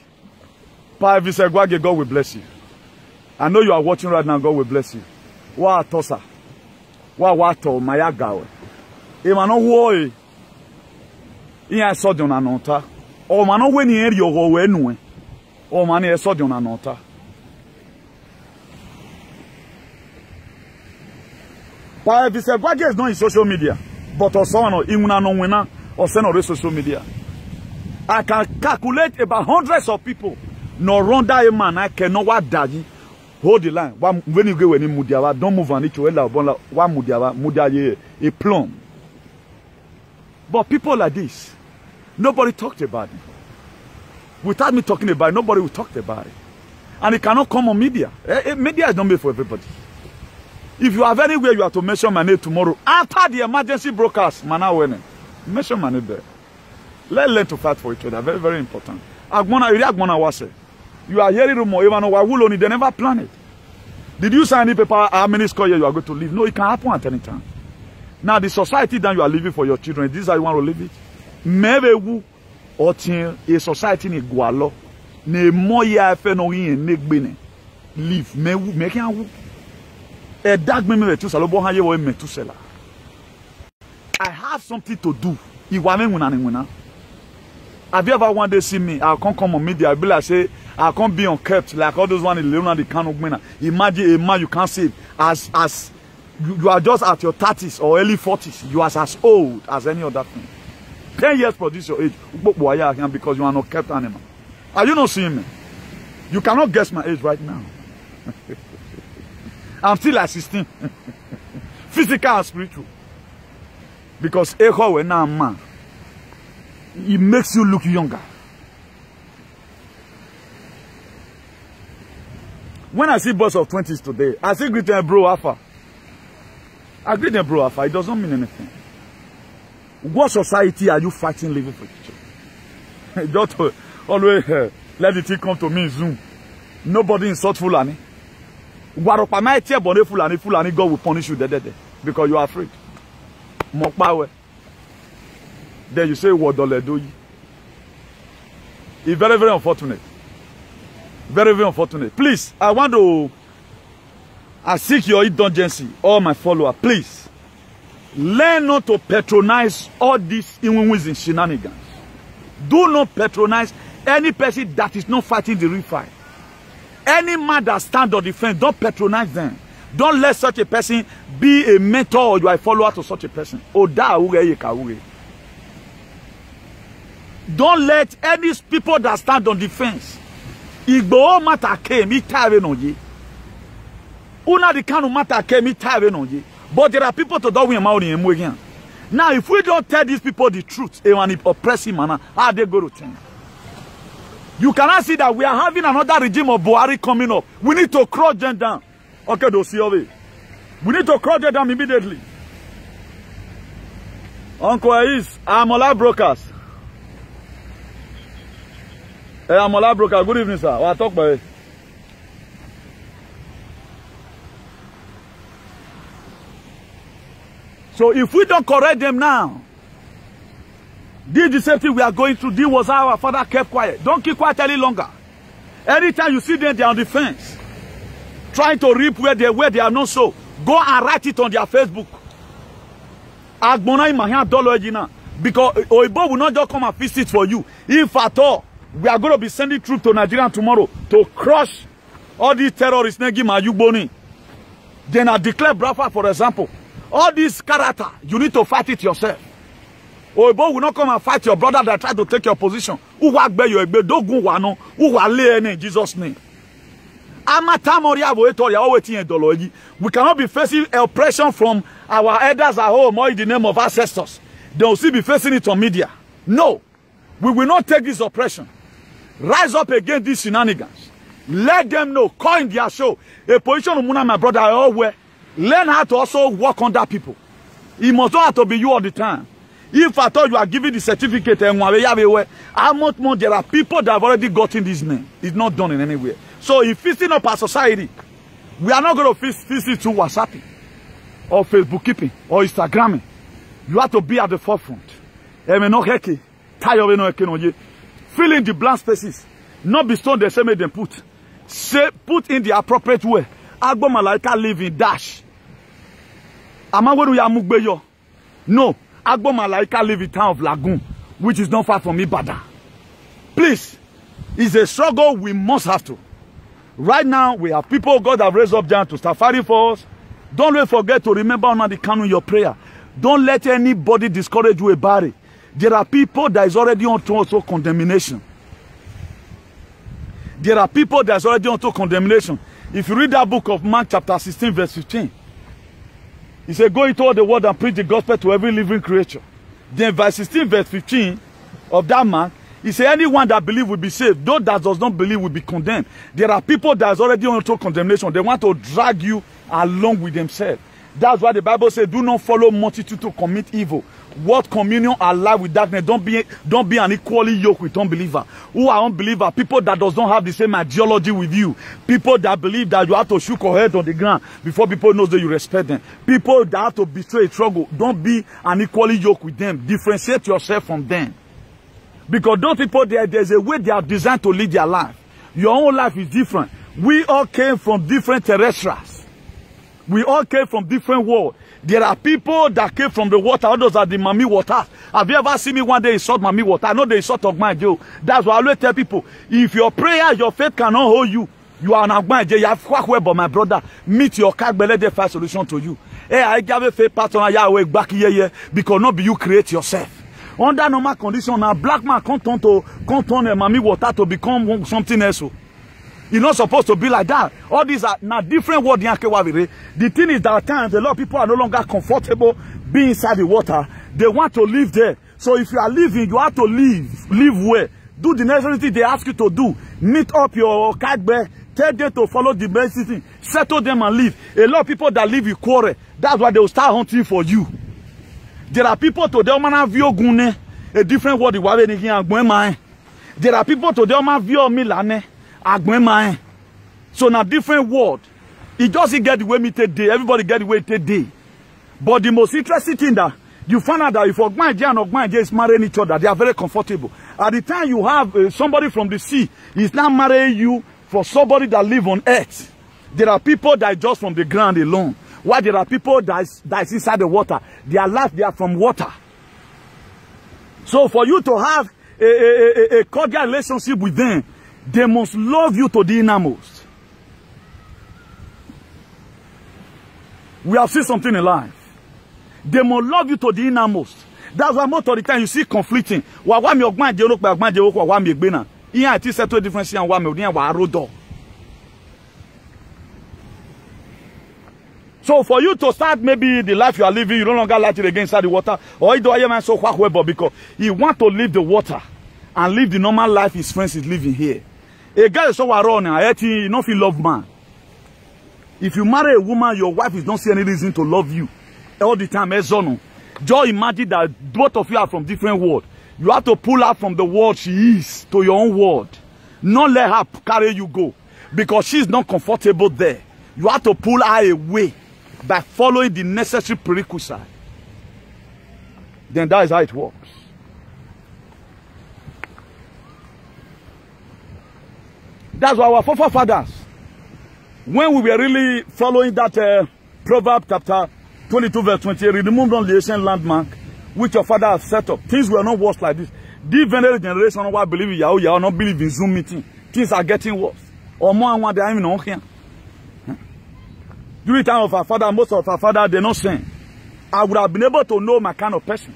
God will bless you. I know you are watching right now, God will bless you. Wa tosa. Wa to maya gawe. E mano wo iya so jon anota. O mano we ni eri owo we nu. O mano e so jon anota. Pa if say God is not in social media, but also no inuna no wina or send on social media. I can calculate about hundreds of people. No run that man I cannot what daddy. Hold the line. When you go any mudiawa, don't move on it. One mudiawa a plum. But people like this, nobody talked about it. Without me talking about it, nobody will talk about it. And it cannot come on media. Media is not made for everybody. If you have anywhere you have to mention my name tomorrow, after the emergency broadcast, mention my name there. Let's learn to fight for each other. Very, very important. You are hearing rumor, even though they never planned it. Did you sign any paper how many square years you are going to live? No, it can happen at any time. Now, the society that you are living for your children, this is how you want to live it. Maybe or a society in Gualo, ne moya fenoin negbene live, making a dark memory to Salobo Hayo Metusela. I have something to do. Have you ever one day seen me? I'll come on media. I'll be like, say, I can't be unkept like all those ones in Leonardo DiCaprio. Imagine a man you can't save as you are just at your 30s or early 40s. You are as old as any other thing. 10 years produce your age because you are not kept animal. Are you not seeing me? You cannot guess my age right now. I'm still at 16. Physical and spiritual. Because echo when I'm man. It makes you look younger. When I see boys of 20s today, I say greet them, bro, Alpha. I greet them, bro, Alpha. It doesn't mean anything. What society are you fighting living for each other? Don't always let the thing come to me in Zoom. Nobody insult Fulani. Fulani, God will punish you because you are afraid. More power. Then you say, what do you? It's very, very unfortunate. Very, very unfortunate. Please, I want to seek your indulgence, all my followers. Please, learn not to patronize all these in shenanigans. Do not patronize any person that is not fighting the real fight. Any man that stands on the fence, don't patronize them. Don't let such a person be a mentor or you are a follower to such a person. Don't let any people that stand on the fence. Igbo matter came, it tired on ye. Una the kind of matter came, it tired on ye. But there are people to do with money and again. Now, if we don't tell these people the truth, and oppressive manner, how they go to change? You cannot see that we are having another regime of Buhari coming up. We need to crush them down. Okay, they'll see we need to crush them down immediately. Uncle Ais, Amola Brokers. Hey, Amola Broker, good evening, sir. I'll talk about it. So if we don't correct them now, this is the same thing we are going through. This was how our father kept quiet. Don't keep quiet any longer. Anytime you see them, they are on the fence. Trying to reap where they are not so. Go and write it on their Facebook. Because Oibo will not just come and fix it for you. If at all, we are going to be sending troops to Nigeria tomorrow to crush all these terrorists. Then I declare Brafa, for example. All this character, you need to fight it yourself. Oibo will not come and fight your brother that tried to take your position. In Jesus' name. We cannot be facing oppression from our elders at home or in the name of ancestors. They will still be facing it on media. No, we will not take this oppression. Rise up against these shenanigans. Let them know. Call in their show. A position of Muna, my brother, I always learn how to also work under people. It must not have to be you all the time. If I thought you are giving the certificate, how much more there are people that have already gotten this name. It's not done in any way. So if fixing up our society, we are not going to fix it through WhatsApp or Facebook keeping or Instagramming. You have to be at the forefront. Fill in the blank spaces. Not be stone the same way they put. Say, put in the appropriate way. Agbo Malaika live in dash. No. Agbo Malaika live in town of Lagoon, which is not far from Ibadan. Please, it's a struggle we must have to. Right now, we have people God have raised up down to start fighting for us. Don't forget to remember on the canon your prayer. Don't let anybody discourage you about it. There are people that is already on to condemnation. There are people that is already on to condemnation. If you read that book of Mark chapter 16 verse 15, he said, go into all the world and preach the gospel to every living creature. Then verse 16 verse 15 of that Mark, he said, anyone that believes will be saved. Those that does not believe will be condemned. There are people that is already on to condemnation. They want to drag you along with themselves. That's why the Bible says, do not follow multitude to commit evil. What communion alive with darkness? Don't be unequally yoked with unbeliever. Who are unbeliever? People that does not have the same ideology with you. People that believe that you have to shook your head on the ground before people know that you respect them. People that have to betray a struggle. Don't be unequally yoked with them. Differentiate yourself from them. Because those people, there's a way they are designed to lead their life. Your own life is different. We all came from different terrestrials. We all came from different worlds. There are people that came from the water. Others are the Mami water. Have you ever seen me one day insult Mami water? I know they insult of my Joe. That's why I always tell people, if your prayer, your faith cannot hold you, you are an Agbaje. You have quack but my brother, meet your card, but let them find solution to you. Hey, I give a faith partner, Yahweh back here, because not be you create yourself. Under normal condition, a black man can't turn a Mami water to become something else. It's not supposed to be like that. All these are now different words. The thing is that at times a lot of people are no longer comfortable being inside the water. They want to live there. So if you are living, you have to live where? Do the necessary thing they ask you to do. Meet up your kagbe. Tell them to follow the basic, settle them and leave. A lot of people that live in quarrel, that's why they will start hunting for you. There are people to them view gune, a different word. There are people to them view milane. So now different word. It doesn't get the way me today. Everybody get the way today. But the most interesting thing that you find out that if Ogmanje and Ogmanje is marrying each other, they are very comfortable. At the time you have somebody from the sea is now marrying you for somebody that live on earth. There are people that are just from the ground alone. While there are people that is inside the water. Their life, they are from water. So for you to have a cordial relationship with them, they must love you to the innermost. We have seen something in life. They must love you to the innermost. That's why most of the time you see conflicting. So for you to start maybe the life you are living, you no longer like it again inside the water, or you don't so because you want to leave the water and live the normal life his friends is living here. A guy is so around, you don't feel love man. If you marry a woman, your wife is not see any reason to love you all the time. Just imagine that both of you are from different worlds. You have to pull her from the world she is to your own world. Not let her carry you go. Because she's not comfortable there. You have to pull her away by following the necessary prerequisite. Then that is how it works. That's why our forefathers, when we were really following that Proverbs chapter 22 verse 28, removed on the ancient landmark which your father has set up. Things were not worse like this. This venerable generation who believe in Yahoo, not believe in Zoom meeting. Things are getting worse. Or more and more they are even on here. During the time of our father, most of our father, they're not saying. I would have been able to know my kind of person.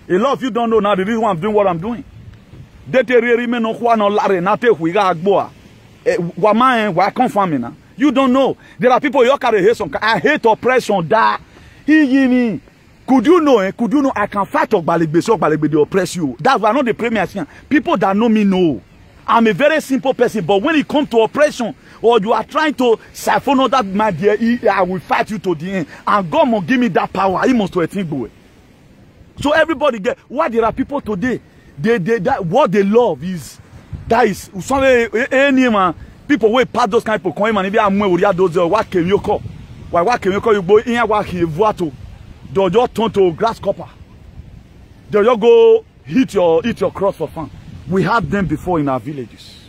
A lot of you don't know now the reason why I'm doing what I'm doing. why confirm me now? You don't know. There are people you can hate some. I hate oppression. That he give me. Could you know? Could you know? I can fight Ogbalegbe, they oppress you. That's why I know the premier thing. People that know me know. I'm a very simple person, but when it comes to oppression, or you are trying to siphon out that my dear, I will fight you to the end. And God must give me that power. He must do a thing boy. So everybody get why there are people today. That what they love is any man. People will pass those kind of people come and if I'm with those what can you call? Why what can you call you boy in what he voito? They'll just turn to grasshopper. They'll just go eat your cross for fun. We had them before in our villages.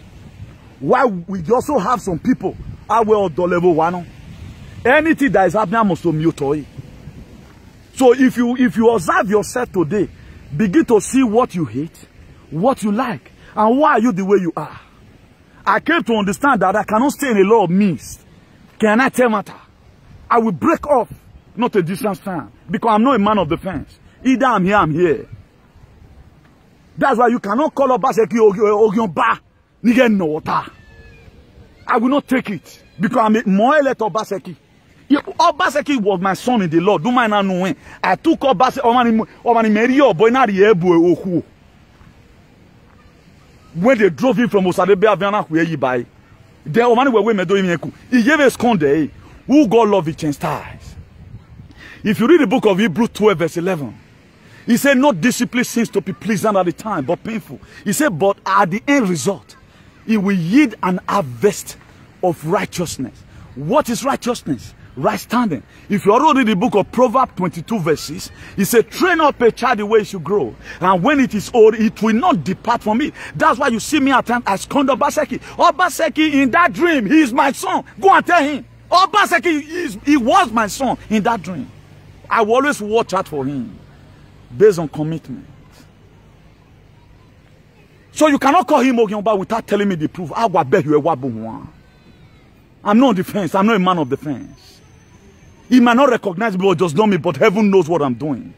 Why we also have some people I will do level 1. Anything that is happening must be mute. So if you observe yourself today, begin to see what you hate, what you like, and why are you the way you are. I came to understand that I cannot stay in a law of means. Can I tell matter? I will break off, not a distance fan, because I'm not a man of the fence. Either I'm here, I'm here. That's why you cannot call Obaseki Ogionba Nigen no water. I will not take it because I'm more elect Obaseki. Obaseki was my son in the Lord. Do my not knowing. I took Obaseki when they drove him from Osadebe Aviana where he buy. The Omani were me doing Meku. He gave a sconde who God love it change ties. If you read the book of Hebrews 12 verse 11. He said, no discipline seems to be pleasant at the time, but painful. He said, but at the end result, it will yield an harvest of righteousness. What is righteousness? Right standing. If you already read the book of Proverbs 22 verses, he said, train up a child the way it should grow. And when it is old, it will not depart from it. That's why you see me at times as Kondo Obaseki. Obaseki in that dream, he is my son. Go and tell him. Obaseki, he was my son in that dream. I will always watch out for him. Based on commitment. So you cannot call him Ogionba without telling me the proof. I'm not on the fence. I'm not a man of the fence. He might not recognize me or just know me, but heaven knows what I'm doing.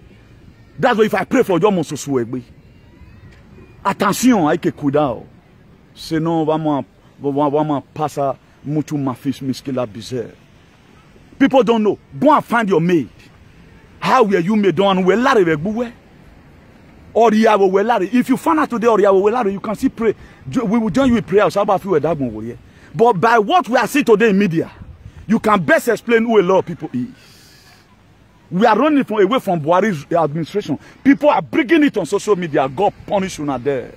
That's why if I pray for your monster swagby. Attention, hay que cuidar. Senão vamos passar muito mafis miskila bizarre. People don't know. Go and find your maid. How were you made on well or if you find out today or you can see pray. We will join you in prayer. But by what we are seeing today in media, you can best explain who a lot of people is. We are running away from Buhari's administration. People are bringing it on social media. God punish you not there.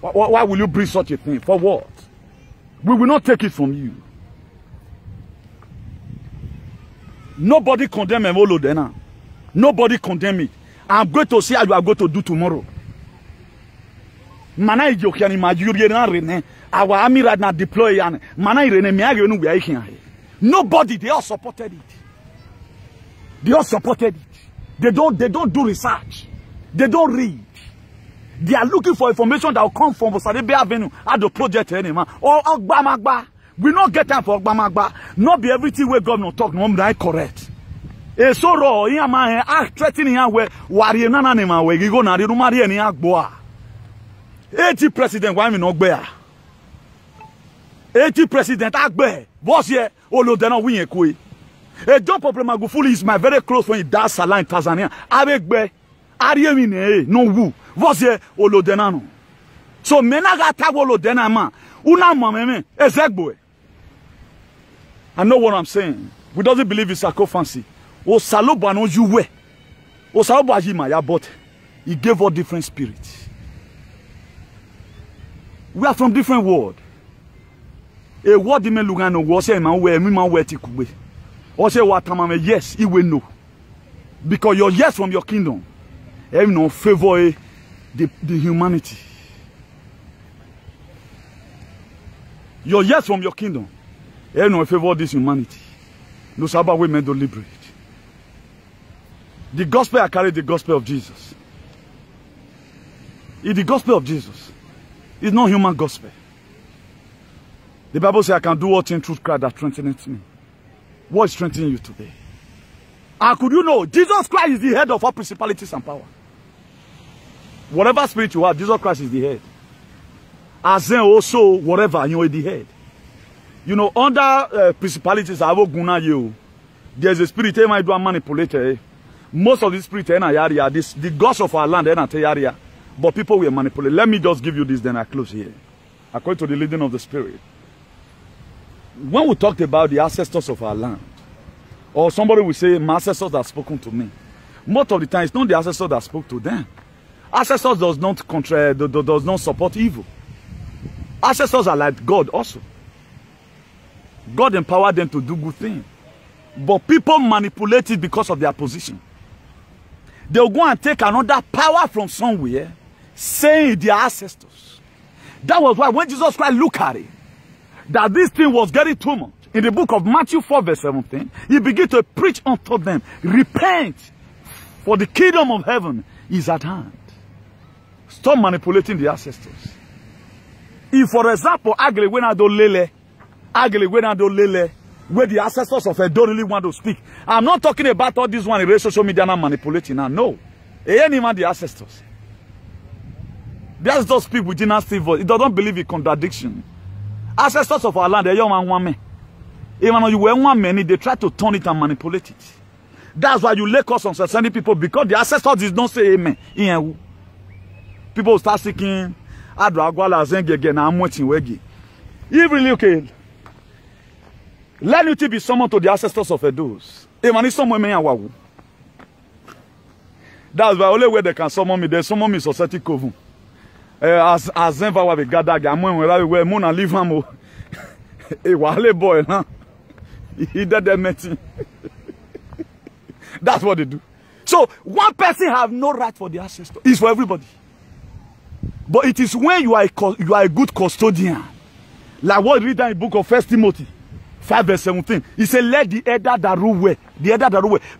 Why will you bring such a thing? For what? We will not take it from you. Nobody condemn Olodena. Nobody condemn it. I'm going to see how you are going to do tomorrow. Mana ijokiani majuri na rene. Our army right now deploy and mana irene miage no we are here. Nobody, they all supported it. They all supported it. They don't do research. They don't read. They are looking for information that will come from Osadebe Avenue at the project anymore. Or Ogbamagba. We not get time for Ogbamagba. Not be everything where governor talk no right correct. E so raw here man act threatening here where wari nana nema we go na ri rumari ni agboa. 80 president why me no gbe 80 president agbe. Boss here Olodena win ekwe. A John Pombe Magufuli is my very close friend in Dar es Salaam in Tanzania. Abegbe Ariemi ne no wu. Boss here Olodena no. So menaga tabo Olodena man. Una mama ezegbo. I know what I'm saying. We doesn't believe in sarcophagy. O salobo no you we. O salobo ajima ya but he gave us different spirits. We are from different world. A word me lugano wo say man we mi man we ti kugbe. O say what tamame yes, he will know. Because your yes from your kingdom have no favor the humanity. Your yes from your kingdom have no favor this humanity. No sabba we men deliberate. The gospel I carry the gospel of Jesus. It's the gospel of Jesus. It's not human gospel. The Bible says I can do all things through Christ that strengthens me. What is strengthening you today? And could you know Jesus Christ is the head of all principalities and power. Whatever spirit you have, Jesus Christ is the head. As then also, whatever, you know, the head. You know, under principalities, there's a spirit that might do manipulate. Most of the spirit in area, the gods of our land in area, but people will manipulate. Let me just give you this, then I close here. According to the leading of the spirit. When we talked about the ancestors of our land, or somebody will say, my ancestors have spoken to me. Most of the time, it's not the ancestors that spoke to them. Ancestors does not support evil. Ancestors are like God also. God empowered them to do good things. But people manipulate it because of their position. They'll go and take another power from somewhere, saying their ancestors. That was why when Jesus Christ looked at it, that this thing was getting too much. In the book of Matthew 4 verse 17, he began to preach unto them, repent, for the kingdom of heaven is at hand. Stop manipulating the ancestors. If, for example, where the ancestors of Edo really want to speak, I'm not talking about all this one in social media now manipulating now. No. Any man, the ancestors. The ancestors speak with dynasty voice. It doesn't believe in contradiction. Ancestors of our land, they young and one man. Even though you were one man, they try to turn it and manipulate it. That's why you lay us on certain people, because the ancestors did not say amen. People start seeking Adragwala Zengege na Amweti Wegi. If really okay, let you be summoned to the ancestors of Edos. That's why only way they can summon me, they summon me society coven. As Zenva we gather, we Mona leave him. A wale boy, huh? He did that meeting. That's what they do. So one person have no right for the ancestor. It's for everybody. But it is when you are a good custodian. Like what we read in the book of 1 Timothy 5 verse 17. He said, let the elder that rule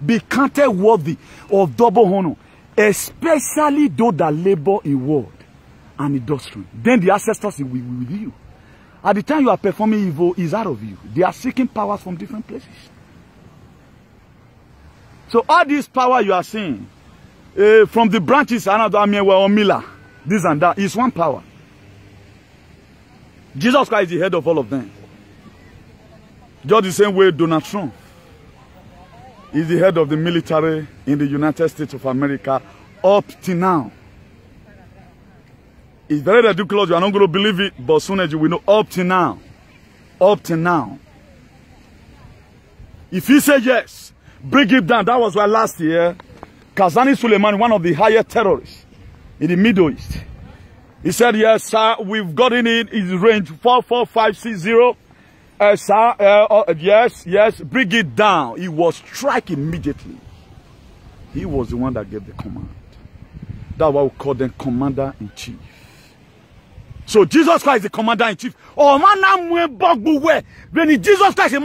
be counted worthy of double honor, especially those that labor in word and in doctrine. Then the ancestors will be with you. At the time you are performing evil, is out of you. They are seeking powers from different places. So all this power you are seeing, from the branches, or Miller, this and that, is one power. Jesus Christ is the head of all of them. Just the same way Donald Trump is the head of the military in the United States of America up to now. It's very ridiculous. You are not going to believe it, but soon as you will know, up to now. Up to now. If he said yes, bring it down. That was why last year, Kazani Suleiman, one of the highest terrorists in the Middle East, he said, yes, sir, we've gotten it. It's range 44560. Sir, yes, bring it down. He was struck immediately. He was the one that gave the command. That's why we call them commander-in-chief. So Jesus Christ is the commander-in-chief. Oh man, when Jesus Christ is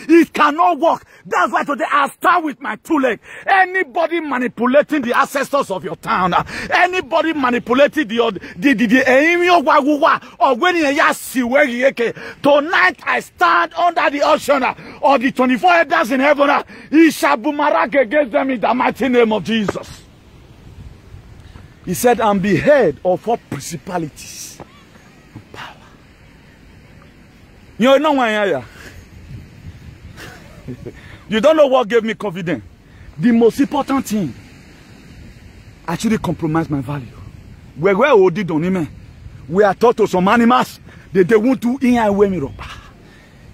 it cannot work. That's why today I start with my two legs. Anybody manipulating the ancestors of your town, anybody manipulating the or when tonight I stand under the ocean or the 24 elders in heaven. He shall boomerang against them in the mighty name of Jesus. He said, I'm the head of all principalities and power. You know why you don't know what gave me confidence. The most important thing actually compromised my value. We are taught to some animals that they want to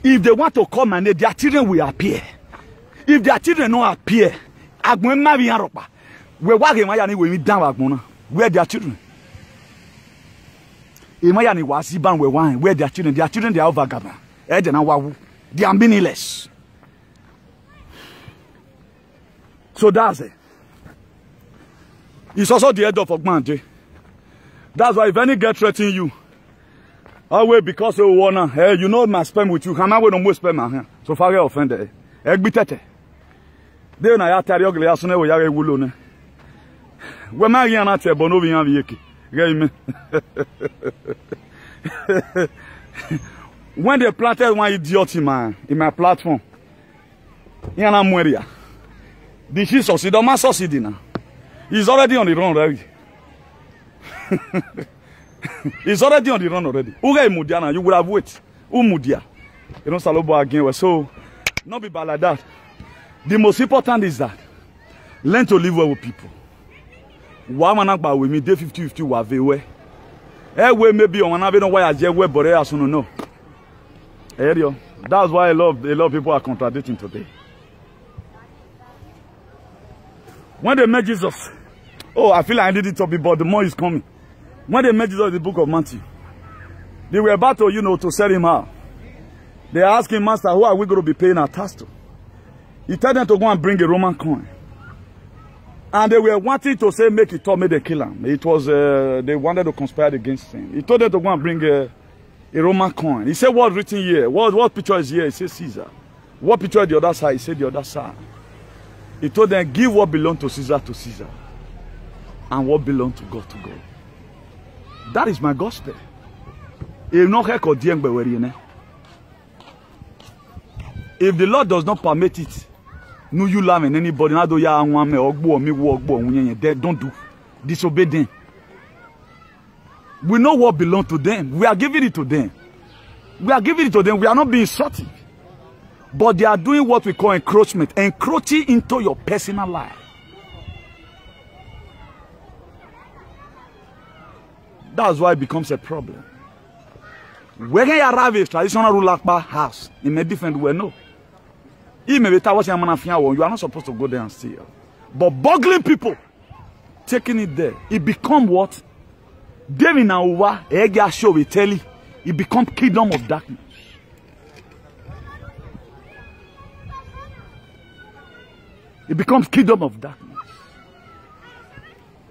if they want to come and their children will appear. If their children don't appear, where their children? Where their children? Their children, they are vagabond. They are meaningless. So that's it. It's also the head of Ogmanje. That's why if any girl threaten you, wait because you wanna, hey, you know my sperm with you. Can I wait no more sperm? So far I offended. Egbitete. They na ya tari ogle asune we ya ewulo ne. We ma yan na te bono bi yan vieki. When they planted one idiot in my platform, yana mueria. Did she succeed? Or ma succeed now? He's already on the run, right? He's already on the run already. Uga Mudiana, you would have waited. Umudia. You don't salobo again. So, not be bad like that. The most important is that learn to live well with people. Wamanakba with me, day 50-50 wavewe. We maybe on another no why I just wear bore as no. That's why a lot of people are contradicting today. When they met Jesus, oh, I feel like I did it up, but the more is coming. When they met Jesus in the book of Matthew, they were about to, to sell him out. They asked him, Master, who are we going to be paying our tax to? He told them to go and bring a Roman coin. And they were wanting to say, make it up, make them kill him. It was, they wanted to conspire against him. He told them to go and bring a Roman coin. He said, what's written here? What picture is here? He said, Caesar. What picture is the other side? He said, the other side. He told them, give what belongs to Caesar, and what belongs to God, to God. That is my gospel. If the Lord does not permit it, no you love anybody, don't do. Disobey them. We know what belongs to them. We are giving it to them. We are giving it to them. We are not being sorted. But they are doing what we call encroachment. Encroaching into your personal life. That's why it becomes a problem. When you arrive at a traditional Rulakba house in a different way, no. You are not supposed to go there and steal. But boggling people, taking it there, it becomes what? David Nauwa, Ega show we tell you, it becomes kingdom of darkness. It becomes kingdom of darkness.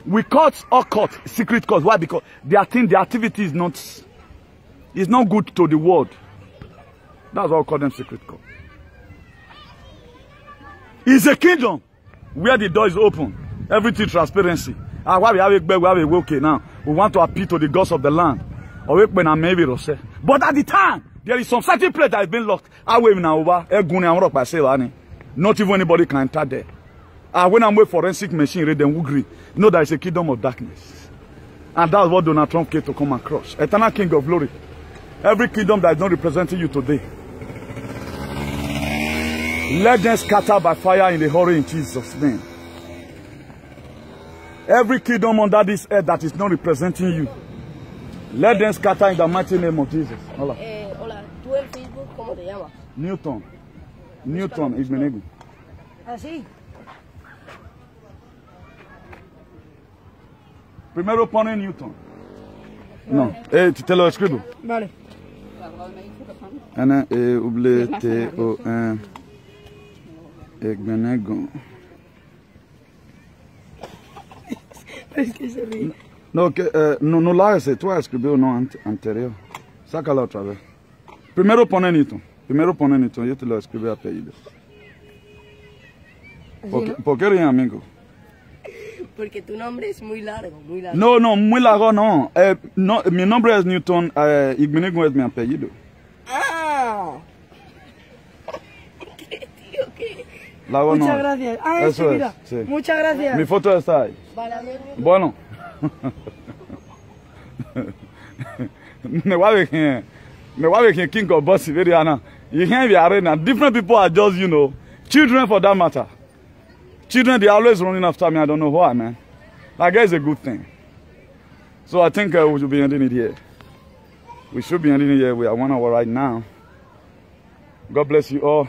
We caught or caught secret courts. Why? Because the activity is not good to the world. That's why we call them secret courts. It's a kingdom where the door is open. Everything transparency. Why we have okay now. We want to appeal to the gods of the land. But at the time, there is some certain place that has been locked. Not even anybody can enter there. When I'm with forensic machine, read them agree. Know that it's a kingdom of darkness. And that's what Donald Trump came to come across. Eternal King of Glory. Every kingdom that is not representing you today, let them scatter by fire in the hurry in Jesus' name. Every kingdom under this earth that is not representing you, let them scatter in the mighty name of Jesus. Hola. Hola, ¿tú en Facebook cómo te llamas? Newton. Newton Igbeneghu. ¿Ah, sí? Primero pone Newton. No, te lo escribo. Vale. Ana Igbeneghu. Igbeneghu. Es que se ríe. No, no la haces, tú has escrito no anterior. Sácala otra vez. Primero pone Newton. Yo te lo escribí apellido. ¿Por qué eres amigo? Porque tu nombre es muy largo, muy largo. No, muy largo no. Mi nombre es Newton, Igbeneghu es mi apellido. ¡Ah! ¿Qué, tío? ¿Qué? Largo Muchas no. gracias. Ah, eso mira. es, sí. Muchas gracias. Mi foto está ahí. Vale, adiós. Bueno. Me voy a ver king of bossy very now. You can't be arena. Different people are just, children for that matter. Children, they are always running after me. I don't know why, man. I guess it's a good thing. So I think we should be ending it here. We should be ending it here. We are 1 hour right now. God bless you all.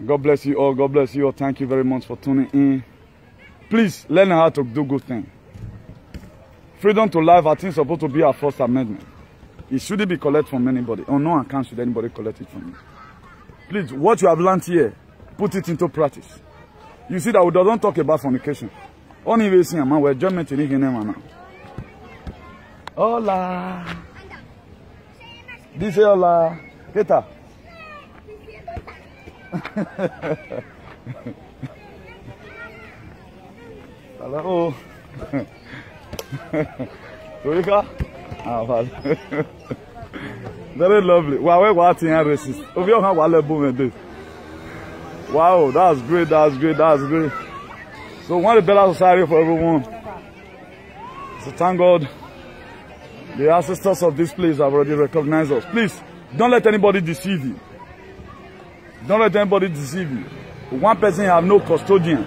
God bless you all. God bless you all. Thank you very much for tuning in. Please learn how to do good things. Freedom to life, I think, is supposed to be our first amendment. It shouldn't be collected from anybody. On no account should anybody collect it from you. Please, what you have learned here, put it into practice. You see that we don't talk about fornication. Only we see a man, we're German to now. Hola. Dice hola. ¿Qué tal? Hello. Turika? Ah, vale. Very lovely. Wow, we're watching and racist. Wow, that's great, that's great, that's great. So, one of the better society for everyone. So, thank God The ancestors of this place have already recognized us. Please, don't let anybody deceive you. Don't let anybody deceive you. One person have no custodian.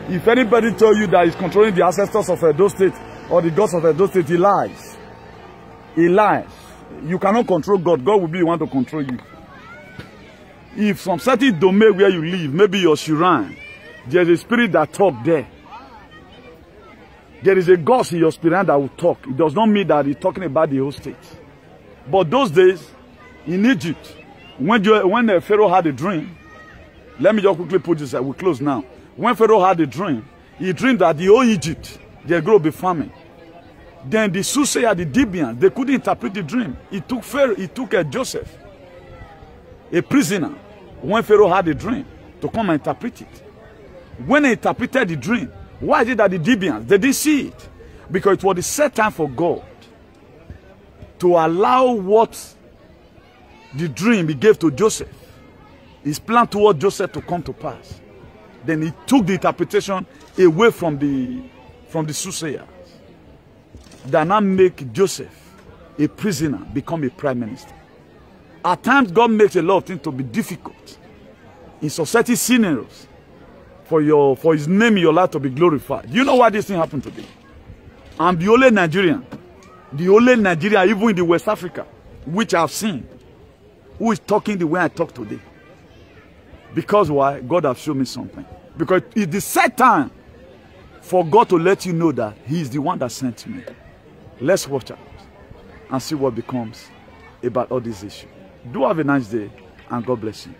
If anybody tell you that he's controlling the ancestors of Edo State or the gods of Edo State, he lies. He lies. You cannot control God. God will be the one to control you. If some certain domain where you live, maybe your shrine, there's a spirit that talk there. There is a ghost in your spirit that will talk. It does not mean that he's talking about the whole state. But those days, in Egypt, when the Pharaoh had a dream, let me just quickly put this, we'll close now. When Pharaoh had a dream, he dreamed that the whole Egypt, they're going to be famine. Then the soothsayer, the Dibians, they couldn't interpret the dream. He took Joseph, a prisoner, when Pharaoh had a dream, to come and interpret it. When he interpreted the dream, why is it that the Dibians, they didn't see it? Because it was the set time for God to allow what the dream he gave to Joseph, his plan toward Joseph to come to pass. Then he took the interpretation away from the soothsayers. That now make Joseph, a prisoner, become a prime minister. At times, God makes a lot of things to be difficult in society scenarios for his name in your life to be glorified. You know why this thing happened today? I'm the only Nigerian, even in the West Africa, which I've seen, who is talking the way I talk today. Because why? God has shown me something. Because it's the set time for God to let you know that He is the one that sent me. Let's watch out and see what becomes about all these issues. Do have a nice day, and God bless you.